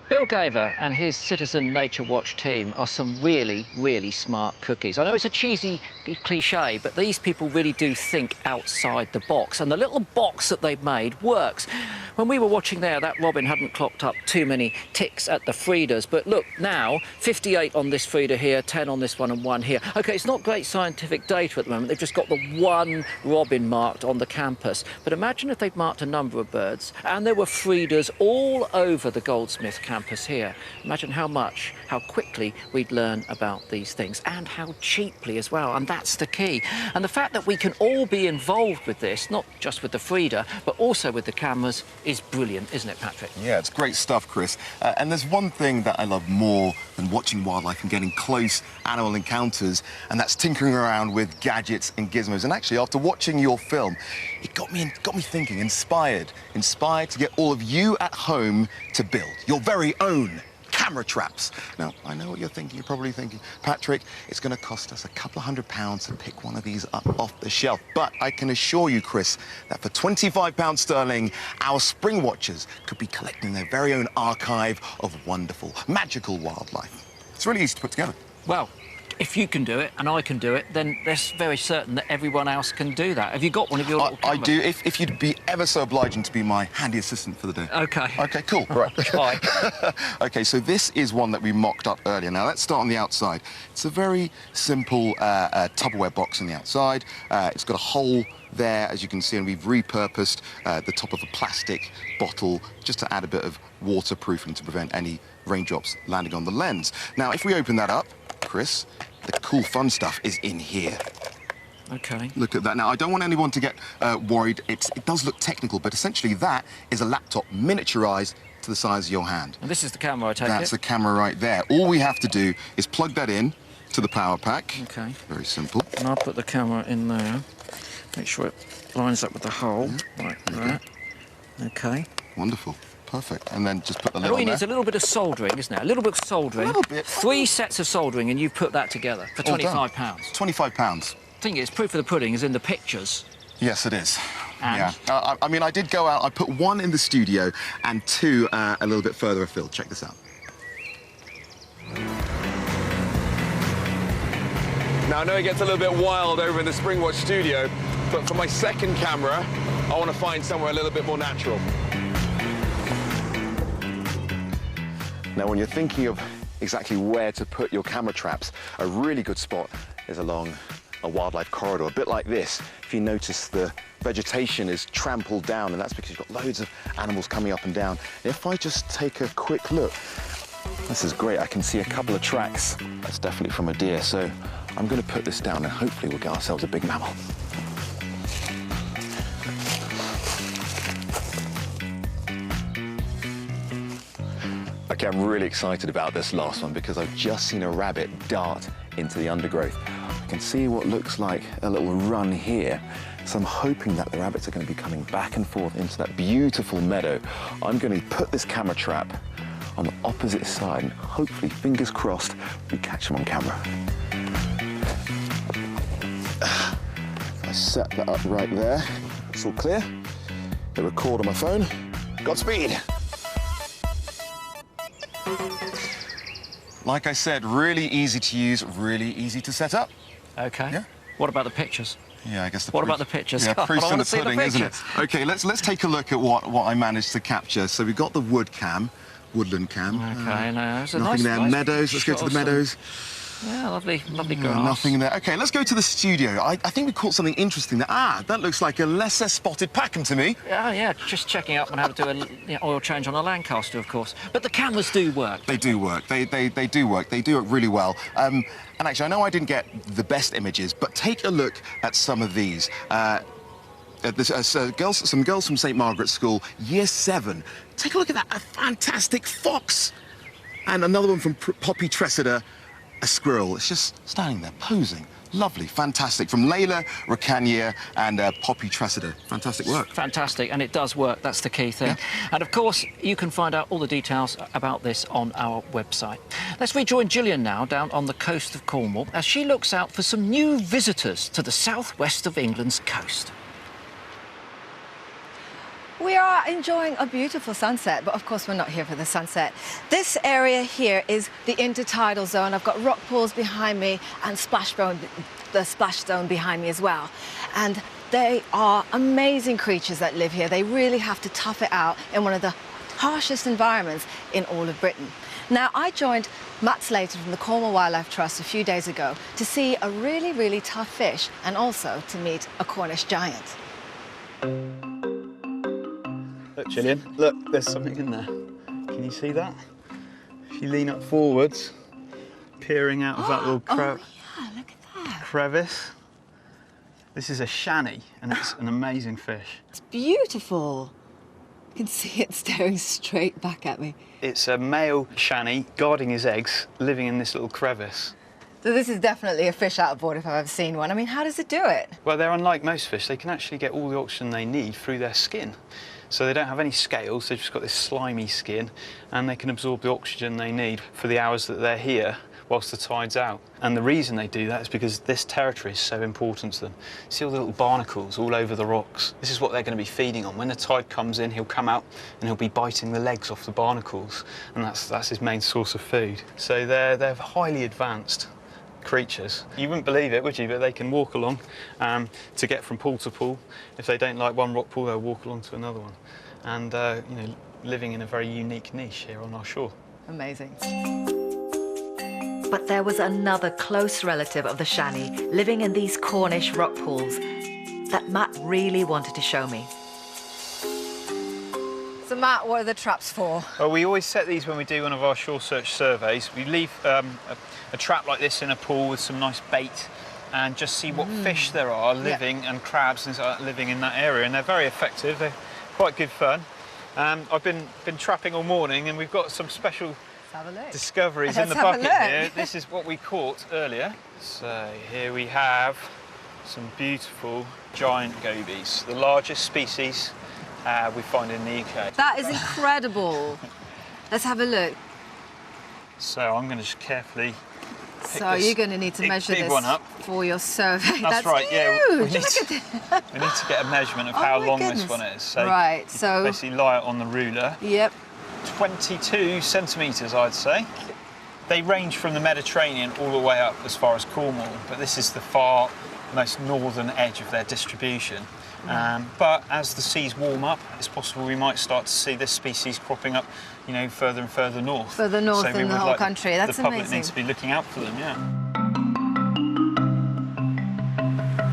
Speaker 2: Bill Gaver and his Citizen Nature Watch team are some really, really smart cookies. I know it's a cheesy cliche, but these people really do think outside the box, and the little box that they've made works. When we were watching there, that robin hadn't clocked up too many ticks at the feeders, but look now, 58 on this feeder here, 10 on this one and 1 here. OK, it's not great scientific data at the moment. They've just got the one robin marked on the campus. But imagine if they'd marked a number of birds, and there were feeders all over the Goldsmith campus here. Imagine how quickly we'd learn about these things, and how cheaply as well, and that's the key. And the fact that we can all be involved with this, not just with the feeder, but also with the cameras, is brilliant, isn't it, Patrick?
Speaker 5: Yeah, it's great stuff, Chris. And there's one thing that I love more than watching wildlife and getting close animal encounters, and that's tinkering around with gadgets and gizmos. And actually, after watching your film, it got me thinking, inspired to get all of you at home to build your very own camera camera traps. Now, I know what you're thinking. You're probably thinking, Patrick, it's going to cost us a couple of £100 to pick one of these up off the shelf. But I can assure you, Chris, that for £25 sterling, our Springwatchers could be collecting their very own archive of wonderful, magical wildlife. It's really easy to put together.
Speaker 2: Well, if you can do it and I can do it, then that's very certain that everyone else can do that. Have you got one of your little cameras?
Speaker 5: I do, if you'd be ever so obliging to be my handy assistant for the day.
Speaker 2: OK.
Speaker 5: OK, cool. Right.
Speaker 2: Try.
Speaker 5: OK, so this is one that we mocked up earlier. Now, let's start on the outside. It's a very simple Tupperware box on the outside. It's got a hole there, as you can see, and we've repurposed the top of a plastic bottle just to add a bit of waterproofing to prevent any raindrops landing on the lens. Now, if we open that up, Chris, the cool, fun stuff is in here.
Speaker 2: OK.
Speaker 5: Look at that. Now, I don't want anyone to get worried. It does look technical, but essentially that is a laptop miniaturised to the size of your hand.
Speaker 2: And this is the camera, I take it?
Speaker 5: That's the camera right there. All we have to do is plug that in to the power pack.
Speaker 2: OK.
Speaker 5: Very simple.
Speaker 2: And I'll put the camera in there. Make sure it lines up with the hole, like that. OK.
Speaker 5: Wonderful. Perfect. And then just put the lid on
Speaker 2: all you
Speaker 5: there.
Speaker 2: need is a little bit of soldering, isn't it? A little bit of soldering.
Speaker 5: A little bit.
Speaker 2: 3 sets of soldering, and you've put that together for £25.
Speaker 5: £25.
Speaker 2: Thing is, proof of the pudding is in the pictures.
Speaker 5: Yes, it is.
Speaker 2: And?
Speaker 5: Yeah. I mean, I did go out. I put 1 in the studio and 2 a little bit further afield. Check this out.
Speaker 9: Now, I know it gets a little bit wild over in the Springwatch studio, but for my second camera, I want to find somewhere a little bit more natural.
Speaker 5: Now, when you're thinking of exactly where to put your camera traps, a really good spot is along a wildlife corridor, a bit like this. If you notice, the vegetation is trampled down, and that's because you've got loads of animals coming up and down. If I just take a quick look, this is great. I can see a couple of tracks. That's definitely from a deer, so I'm going to put this down, and hopefully we'll get ourselves a big mammal. Okay, I'm really excited about this last one because I've just seen a rabbit dart into the undergrowth. I can see what looks like a little run here. So I'm hoping that the rabbits are going to be coming back and forth into that beautiful meadow. I'm going to put this camera trap on the opposite side and hopefully, fingers crossed, we catch them on camera. I set that up right there. It's all clear. Hit record on my phone. Godspeed. Like I said, really easy to use, really easy to set up.
Speaker 2: OK.
Speaker 5: Yeah.
Speaker 2: What about the pictures?
Speaker 5: Yeah, I guess the
Speaker 2: What
Speaker 5: proof,
Speaker 2: about the pictures?
Speaker 5: Yeah,
Speaker 2: God,
Speaker 5: proof's
Speaker 2: I
Speaker 5: in
Speaker 2: wanna
Speaker 5: the
Speaker 2: see the
Speaker 5: pudding, isn't it?
Speaker 2: pictures.
Speaker 5: OK, let's take a look at what I managed to capture. So we've got the woodland cam.
Speaker 2: OK, no, it's a
Speaker 5: nothing
Speaker 2: nice,
Speaker 5: there.
Speaker 2: nice
Speaker 5: Meadows. Let's go to the meadows.
Speaker 2: Yeah, lovely grass.
Speaker 5: Nothing in there. OK, let's go to the studio. I think we caught something interesting there. that looks like a lesser spotted Packham to me.
Speaker 2: Yeah, just checking up on how to do an oil change on a Lancaster, of course. But the cameras do work.
Speaker 5: They do work. They do work. They do it really well. And actually, I know I didn't get the best images, but take a look at some of these. Some girls from St. Margaret's School, Year 7. Take a look at that, a fantastic fox. And another one from Poppy Tressida, a squirrel. It's just standing there, posing. Lovely, fantastic. From Layla Racanier and Poppy Tressida. Fantastic work.
Speaker 2: Fantastic, and it does work. That's the key thing.
Speaker 5: Yeah.
Speaker 2: And, of course, you can find out all the details about this on our website. Let's rejoin Gillian now down on the coast of Cornwall as she looks out for some new visitors to the southwest of England's coast.
Speaker 3: We are enjoying a beautiful sunset, but of course we're not here for the sunset. This area here is the intertidal zone. I've got rock pools behind me and the splash zone behind me as well. And they are amazing creatures that live here. They really have to tough it out in one of the harshest environments in all of Britain. Now, I joined Matt Slater from the Cornwall Wildlife Trust a few days ago to see a really, really tough fish and also to meet a Cornish giant.
Speaker 6: Look, Gillian, look, there's something in there. Can you see that? If you lean up forwards, peering out of that little
Speaker 3: yeah, look at that.
Speaker 6: crevice. This is a shanny, and it's an amazing fish.
Speaker 3: It's beautiful. You can see it staring straight back at me.
Speaker 6: It's a male shanny guarding his eggs, living in this little crevice.
Speaker 3: So this is definitely a fish out of board if I've ever seen one. I mean, how does it do it?
Speaker 6: Well, they're unlike most fish. They can actually get all the oxygen they need through their skin. So they don't have any scales, they've just got this slimy skin, and they can absorb the oxygen they need for the hours that they're here whilst the tide's out. And the reason they do that is because this territory is so important to them. See all the little barnacles all over the rocks? This is what they're going to be feeding on. When the tide comes in, he'll come out and he'll be biting the legs off the barnacles, and that's his main source of food. So they're highly advanced creatures. You wouldn't believe it, would you? But they can walk along to get from pool to pool. If they don't like one rock pool, they'll walk along to another one. And you know, living in a very unique niche here on our shore.
Speaker 3: Amazing.
Speaker 1: But there was another close relative of the chamois living in these Cornish rock pools that Matt really wanted to show me.
Speaker 3: So Matt, what are the traps for?
Speaker 6: Well, we always set these when we do one of our shore search surveys. We leave a trap like this in a pool with some nice bait and just see what fish there are living and crabs and living in that area, and they're very effective. They're quite good fun. I've been trapping all morning, and we've got some special discoveries in the bucket here. This is what we caught earlier. So here we have some beautiful giant gobies, the largest species we find in the UK.
Speaker 3: That is incredible. Let's have a look.
Speaker 6: So I'm going to just carefully
Speaker 3: So you're going to need to measure this for your survey. That's
Speaker 6: right,
Speaker 3: huge.
Speaker 6: yeah. We need to get a measurement of how long this one is. So
Speaker 3: right, so
Speaker 6: basically lie it on the ruler.
Speaker 3: Yep.
Speaker 6: 22 centimetres, I'd say. They range from the Mediterranean all the way up as far as Cornwall, but this is the far most northern edge of their distribution. But as the seas warm up, it's possible we might start to see this species cropping up, you know, further and further north.
Speaker 3: Further north in the whole country. That's amazing.
Speaker 6: The public needs to be looking out for them, yeah.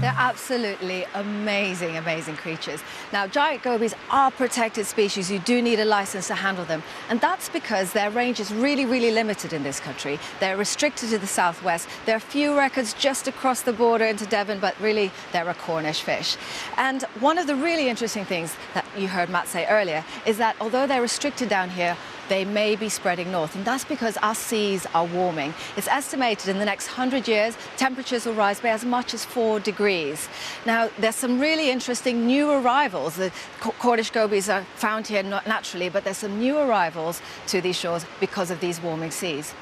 Speaker 3: They're absolutely amazing, amazing creatures. Now, giant gobies are protected species. You do need a license to handle them. And that's because their range is really, really limited in this country. They're restricted to the southwest. There are few records just across the border into Devon, but really, they're a Cornish fish. And one of the really interesting things that you heard Matt say earlier is that although they're restricted down here, they may be spreading north, and that's because our seas are warming. It's estimated in the next 100 years, temperatures will rise by as much as 4 degrees. Now, there's some really interesting new arrivals. The Cornish gobies are found here naturally, but there's some new arrivals to these shores because of these warming seas.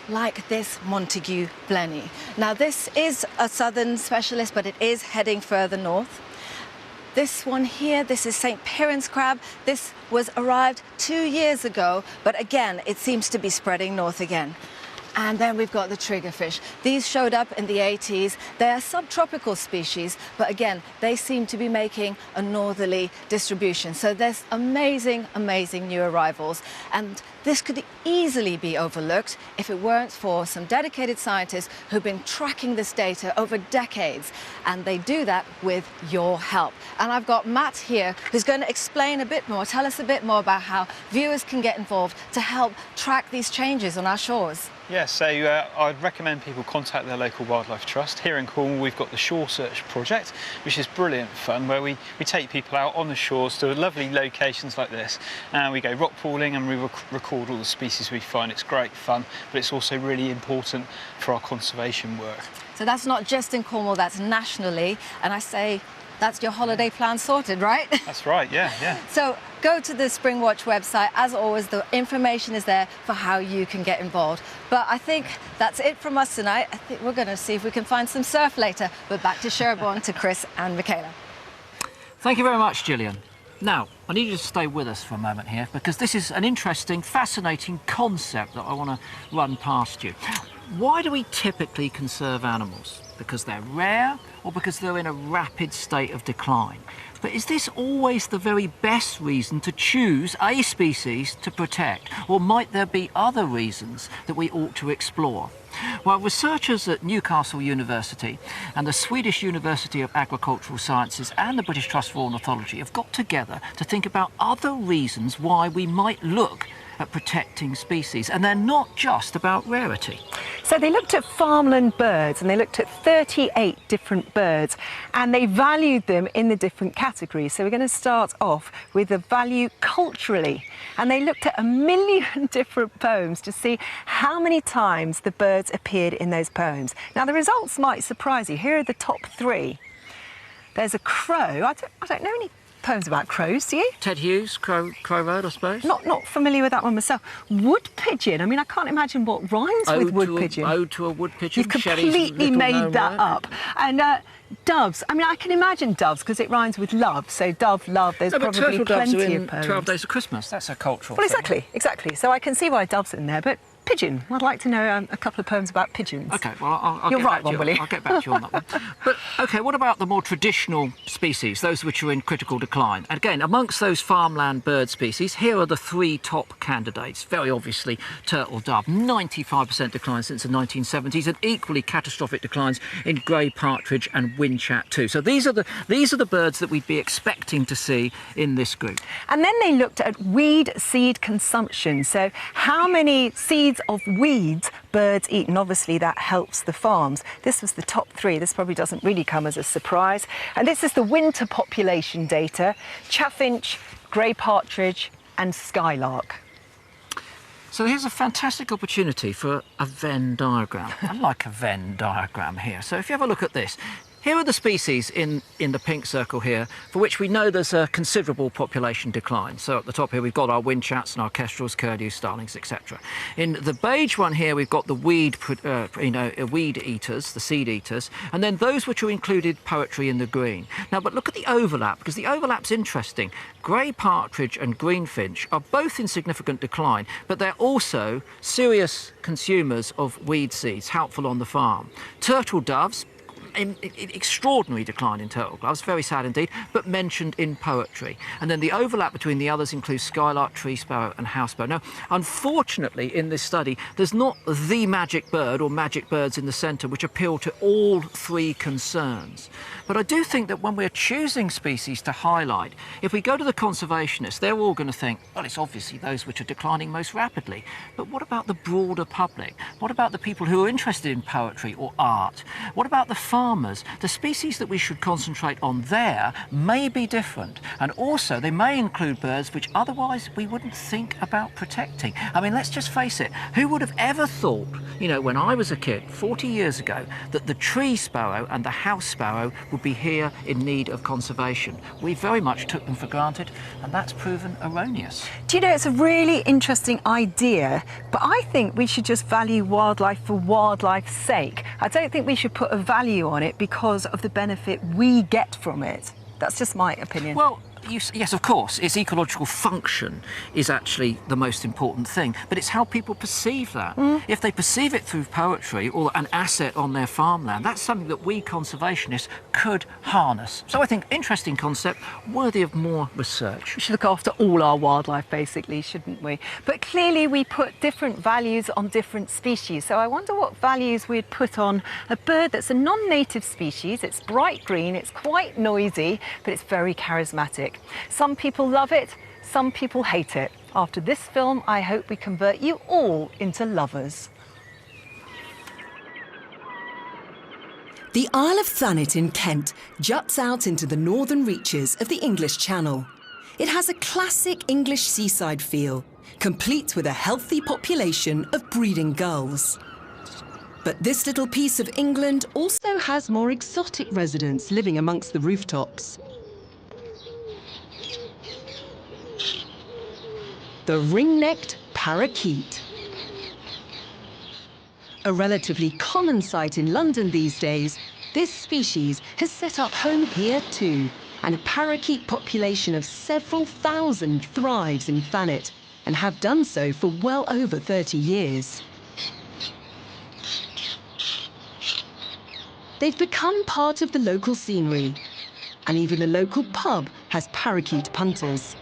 Speaker 3: Like this Montague blenny. Now, this is a southern specialist, but it is heading further north. This one here, this is St. Piran's crab. This was arrived 2 years ago, but again, it seems to be spreading north again. And then we've got the triggerfish. These showed up in the 80s. They're a subtropical species, but again, they seem to be making a northerly distribution. So there's amazing, amazing new arrivals. And this could easily be overlooked if it weren't for some dedicated scientists who've been tracking this data over decades. And they do that with your help. And I've got Matt here who's going to explain a bit more, tell us a bit more about how viewers can get involved to help track these changes on our shores.
Speaker 6: Yeah, so I'd recommend people contact their local wildlife trust. Here in Cornwall, we've got the Shore Search Project, which is brilliant fun, where we take people out on the shores to lovely locations like this. And we go rock pooling and we record all the species we find. It's great fun, but it's also really important for our conservation work.
Speaker 3: So that's not just in Cornwall, that's nationally. And I say, that's your holiday plan sorted, right?
Speaker 6: That's right, yeah, yeah.
Speaker 3: So go to the Springwatch website. As always, the information is there for how you can get involved. But I think that's it from us tonight. I think we're going to see if we can find some surf later. But back to Sherborne, to Chris and Michaela.
Speaker 2: Thank you very much, Gillian. Now, I need you to stay with us for a moment here, because this is an interesting, fascinating concept that I want to run past you. Why do we typically conserve animals? Because they're rare or because they're in a rapid state of decline? But is this always the very best reason to choose a species to protect? Or might there be other reasons that we ought to explore? Well, researchers at Newcastle University and the Swedish University of Agricultural Sciences and the British Trust for Ornithology have got together to think about other reasons why we might look at protecting species, and they're not just about rarity.
Speaker 1: So they looked at farmland birds, and they looked at 38 different birds, and they valued them in the different categories. So we're going to start off with the value culturally, and they looked at 1 million different poems to see how many times the birds appeared in those poems. Now the results might surprise you. Here are the top 3. There's a crow. I don't know any poems about crows, do you?
Speaker 2: Ted Hughes, Crow Road, I suppose.
Speaker 1: Not familiar with that one myself. Wood pigeon. I mean, I can't imagine what rhymes with wood pigeon.
Speaker 2: Ode to a wood pigeon.
Speaker 1: You've completely made that up. And doves. I mean, I can imagine doves because it rhymes with love. So dove, love. There's probably plenty of poems.
Speaker 2: 12 Days of Christmas. That's a cultural.
Speaker 1: Well,
Speaker 2: thing.
Speaker 1: exactly. So I can see why doves are in there, but. Pigeon. I'd like to know a couple of poems about pigeons.
Speaker 2: OK, well, I'll
Speaker 1: You're
Speaker 2: get
Speaker 1: right,
Speaker 2: back to you. I'll get back to you on that one. But, OK, what about the more traditional species, those which are in critical decline? And again, amongst those farmland bird species, here are the 3 top candidates. Very obviously, turtle dove, 95% decline since the 1970s, and equally catastrophic declines in grey partridge and whin-chat too. So these are the birds that we'd be expecting to see in this group.
Speaker 1: And then they looked at weed seed consumption. So how many seeds of weeds birds eat, and obviously that helps the farms. This was the top 3. This probably doesn't really come as a surprise. And this is the winter population data: chaffinch, grey partridge and skylark.
Speaker 2: So here's a fantastic opportunity for a Venn diagram. I like a Venn diagram here. So if you have a look at this, here are the species in the pink circle here, for which we know there's a considerable population decline. So at the top here, we've got our whin-chats and our kestrels, curlews, starlings, etc. In the beige one here, we've got the weed eaters, the seed eaters, and then those which are included poetry in the green. Now, but look at the overlap, because the overlap's interesting. Grey partridge and greenfinch are both in significant decline, but they're also serious consumers of weed seeds, helpful on the farm. Turtle doves, in extraordinary decline in turtle doves, very sad indeed, but mentioned in poetry. And then the overlap between the others includes skylark, tree sparrow and house sparrow. Now, unfortunately, in this study, there's not the magic bird or magic birds in the centre which appeal to all 3 concerns. But I do think that when we're choosing species to highlight, if we go to the conservationists, they're all going to think, well, it's obviously those which are declining most rapidly. But what about the broader public? What about the people who are interested in poetry or art? What about the farmers? The species that we should concentrate on there may be different. And also, they may include birds which otherwise we wouldn't think about protecting. I mean, let's just face it. Who would have ever thought, you know, when I was a kid, 40 years ago, that the tree sparrow and the house sparrow would be here in need of conservation? We very much took them for granted, and that's proven erroneous.
Speaker 1: Do you know, it's a really interesting idea, but I think we should just value wildlife for wildlife's sake. I don't think we should put a value on it because of the benefit we get from it. That's just my opinion.
Speaker 2: Well, yes, of course, its ecological function is actually the most important thing, but it's how people perceive that. If they perceive it through poetry or an asset on their farmland, that's something that we conservationists could harness. So I think interesting concept, worthy of more research.
Speaker 1: We should look after all our wildlife, basically, shouldn't we? But clearly we put different values on different species. So I wonder what values we'd put on a bird that's a non-native species. It's bright green, it's quite noisy, but it's very charismatic. Some people love it, some people hate it. After this film, I hope we convert you all into lovers.
Speaker 10: The Isle of Thanet in Kent juts out into the northern reaches of the English Channel. It has a classic English seaside feel, complete with a healthy population of breeding gulls. But this little piece of England also has more exotic residents living amongst the rooftops. The ring-necked parakeet. A relatively common sight in London these days, this species has set up home here too, and a parakeet population of several thousand thrives in Thanet, and have done so for well over 30 years. They've become part of the local scenery, and even the local pub has parakeet punters.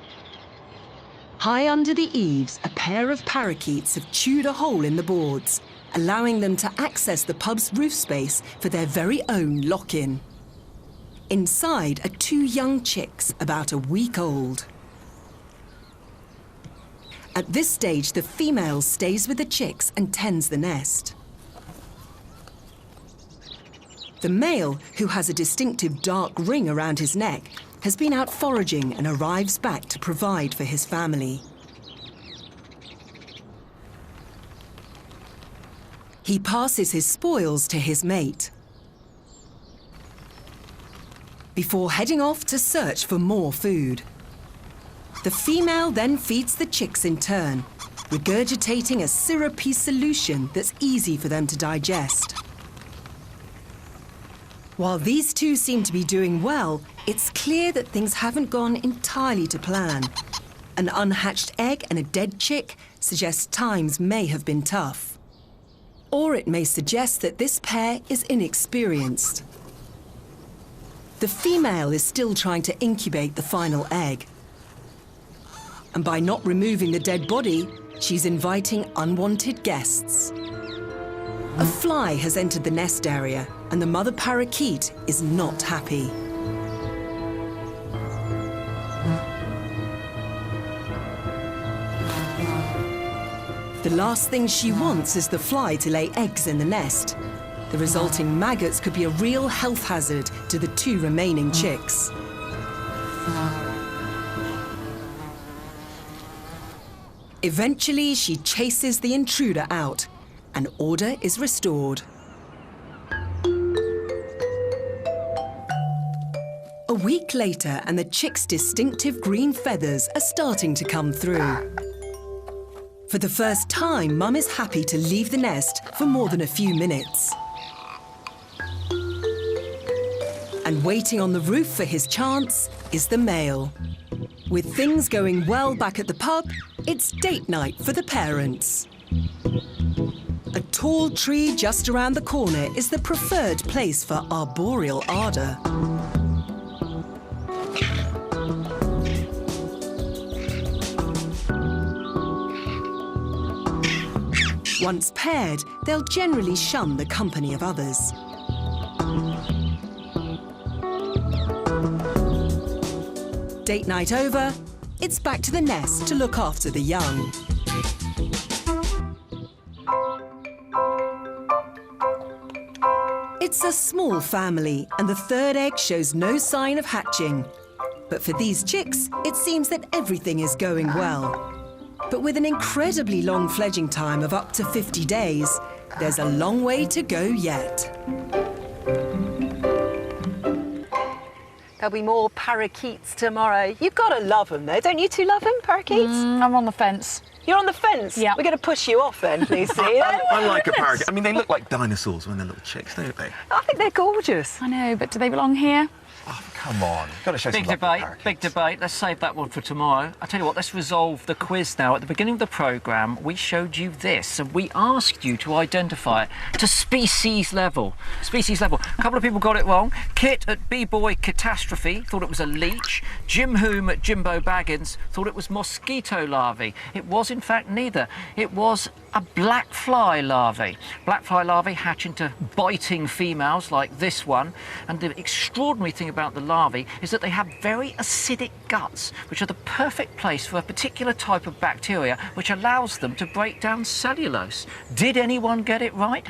Speaker 10: High under the eaves, a pair of parakeets have chewed a hole in the boards, allowing them to access the pub's roof space for their very own lock-in. Inside are 2 young chicks, about a week old. At this stage, the female stays with the chicks and tends the nest. The male, who has a distinctive dark ring around his neck, has been out foraging and arrives back to provide for his family. He passes his spoils to his mate. before heading off to search for more food. The female then feeds the chicks in turn, regurgitating a syrupy solution that's easy for them to digest. While these two seem to be doing well, it's clear that things haven't gone entirely to plan. An unhatched egg and a dead chick suggests times may have been tough. Or it may suggest that this pair is inexperienced. The female is still trying to incubate the final egg. And by not removing the dead body, she's inviting unwanted guests. A fly has entered the nest area, and the mother parakeet is not happy. The last thing she wants is the fly to lay eggs in the nest. The resulting maggots could be a real health hazard to the two remaining chicks. Eventually, she chases the intruder out, and order is restored. A week later, and the chick's distinctive green feathers are starting to come through. For the first time, Mum is happy to leave the nest for more than a few minutes. And waiting on the roof for his chance is the male. With things going well back at the pub, it's date night for the parents. A tall tree just around the corner is the preferred place for arboreal ardour. Once paired, they'll generally shun the company of others. Date night over, it's back to the nest to look after the young. It's a small family, and the third egg shows no sign of hatching. But for these chicks, it seems that everything is going well. But with an incredibly long fledging time of up to 50 days, there's a long way to go yet.
Speaker 1: There'll be more parakeets tomorrow. You've got to love them, though. Don't you two love them, parakeets?
Speaker 4: I'm on the fence.
Speaker 1: You're on the fence?
Speaker 4: Yeah.
Speaker 1: We're going to push you off then, Lucy.
Speaker 5: I like a parakeet. I mean, they look like dinosaurs when they're little chicks, don't they?
Speaker 1: I think they're gorgeous.
Speaker 4: I know, but do they belong here?
Speaker 5: Oh, come on. You've got to show
Speaker 2: Big
Speaker 5: some love
Speaker 2: debate,
Speaker 5: for parakeets.
Speaker 2: big debate. Let's save that one for tomorrow. I tell you what, let's resolve the quiz now. At the beginning of the programme, we showed you this, and we asked you to identify it to species level. Species level. A couple of people got it wrong. Kit at B-Boy Catastrophe thought it was a leech. Jim Hume at Jimbo Baggins thought it was mosquito larvae. It was, in fact, neither. It was a black fly larvae. Black fly larvae hatch into biting females like this one, and the extraordinary thing about the larvae is that they have very acidic guts, which are the perfect place for a particular type of bacteria which allows them to break down cellulose. Did anyone get it right?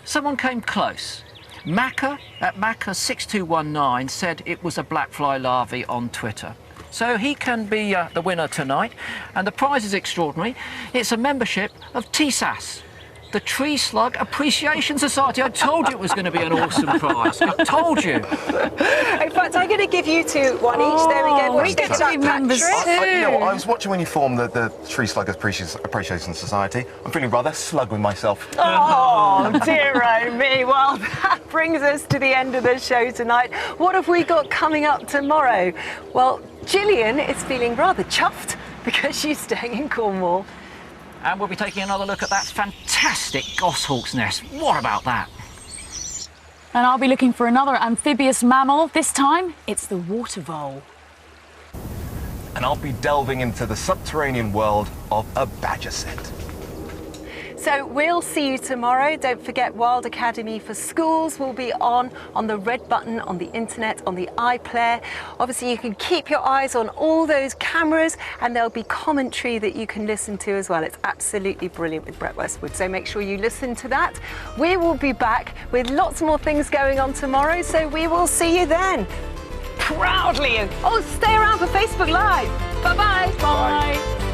Speaker 2: Someone came close. Macca at Macca6219 said it was a black fly larvae on Twitter. So he can be the winner tonight, and the prize is extraordinary. It's a membership of TSAS, the Tree Slug Appreciation Society. I told you it was going to be an awesome prize. I told you.
Speaker 1: In fact, I'm going to give you two one each. There we go.
Speaker 4: We get to be members too.
Speaker 5: You know what, I was watching when you formed the Tree Slug Appreciation Society. I'm feeling rather slug with myself.
Speaker 1: Oh, dear me. Well, that brings us to the end of the show tonight. What have we got coming up tomorrow? Well, Gillian is feeling rather chuffed because she's staying in Cornwall.
Speaker 2: And we'll be taking another look at that fantastic goshawk's nest. What about that?
Speaker 4: And I'll be looking for another amphibious mammal. This time, it's the water vole.
Speaker 5: And I'll be delving into the subterranean world of a badger scent.
Speaker 1: So we'll see you tomorrow. Don't forget Wild Academy for Schools will be on the red button, on the internet, on the iPlayer. Obviously, you can keep your eyes on all those cameras, and there'll be commentary that you can listen to as well. It's absolutely brilliant with Brett Westwood, so make sure you listen to that. We will be back with lots more things going on tomorrow, so we will see you then. Proudly. Oh, stay around for Facebook Live. Bye-bye. Bye.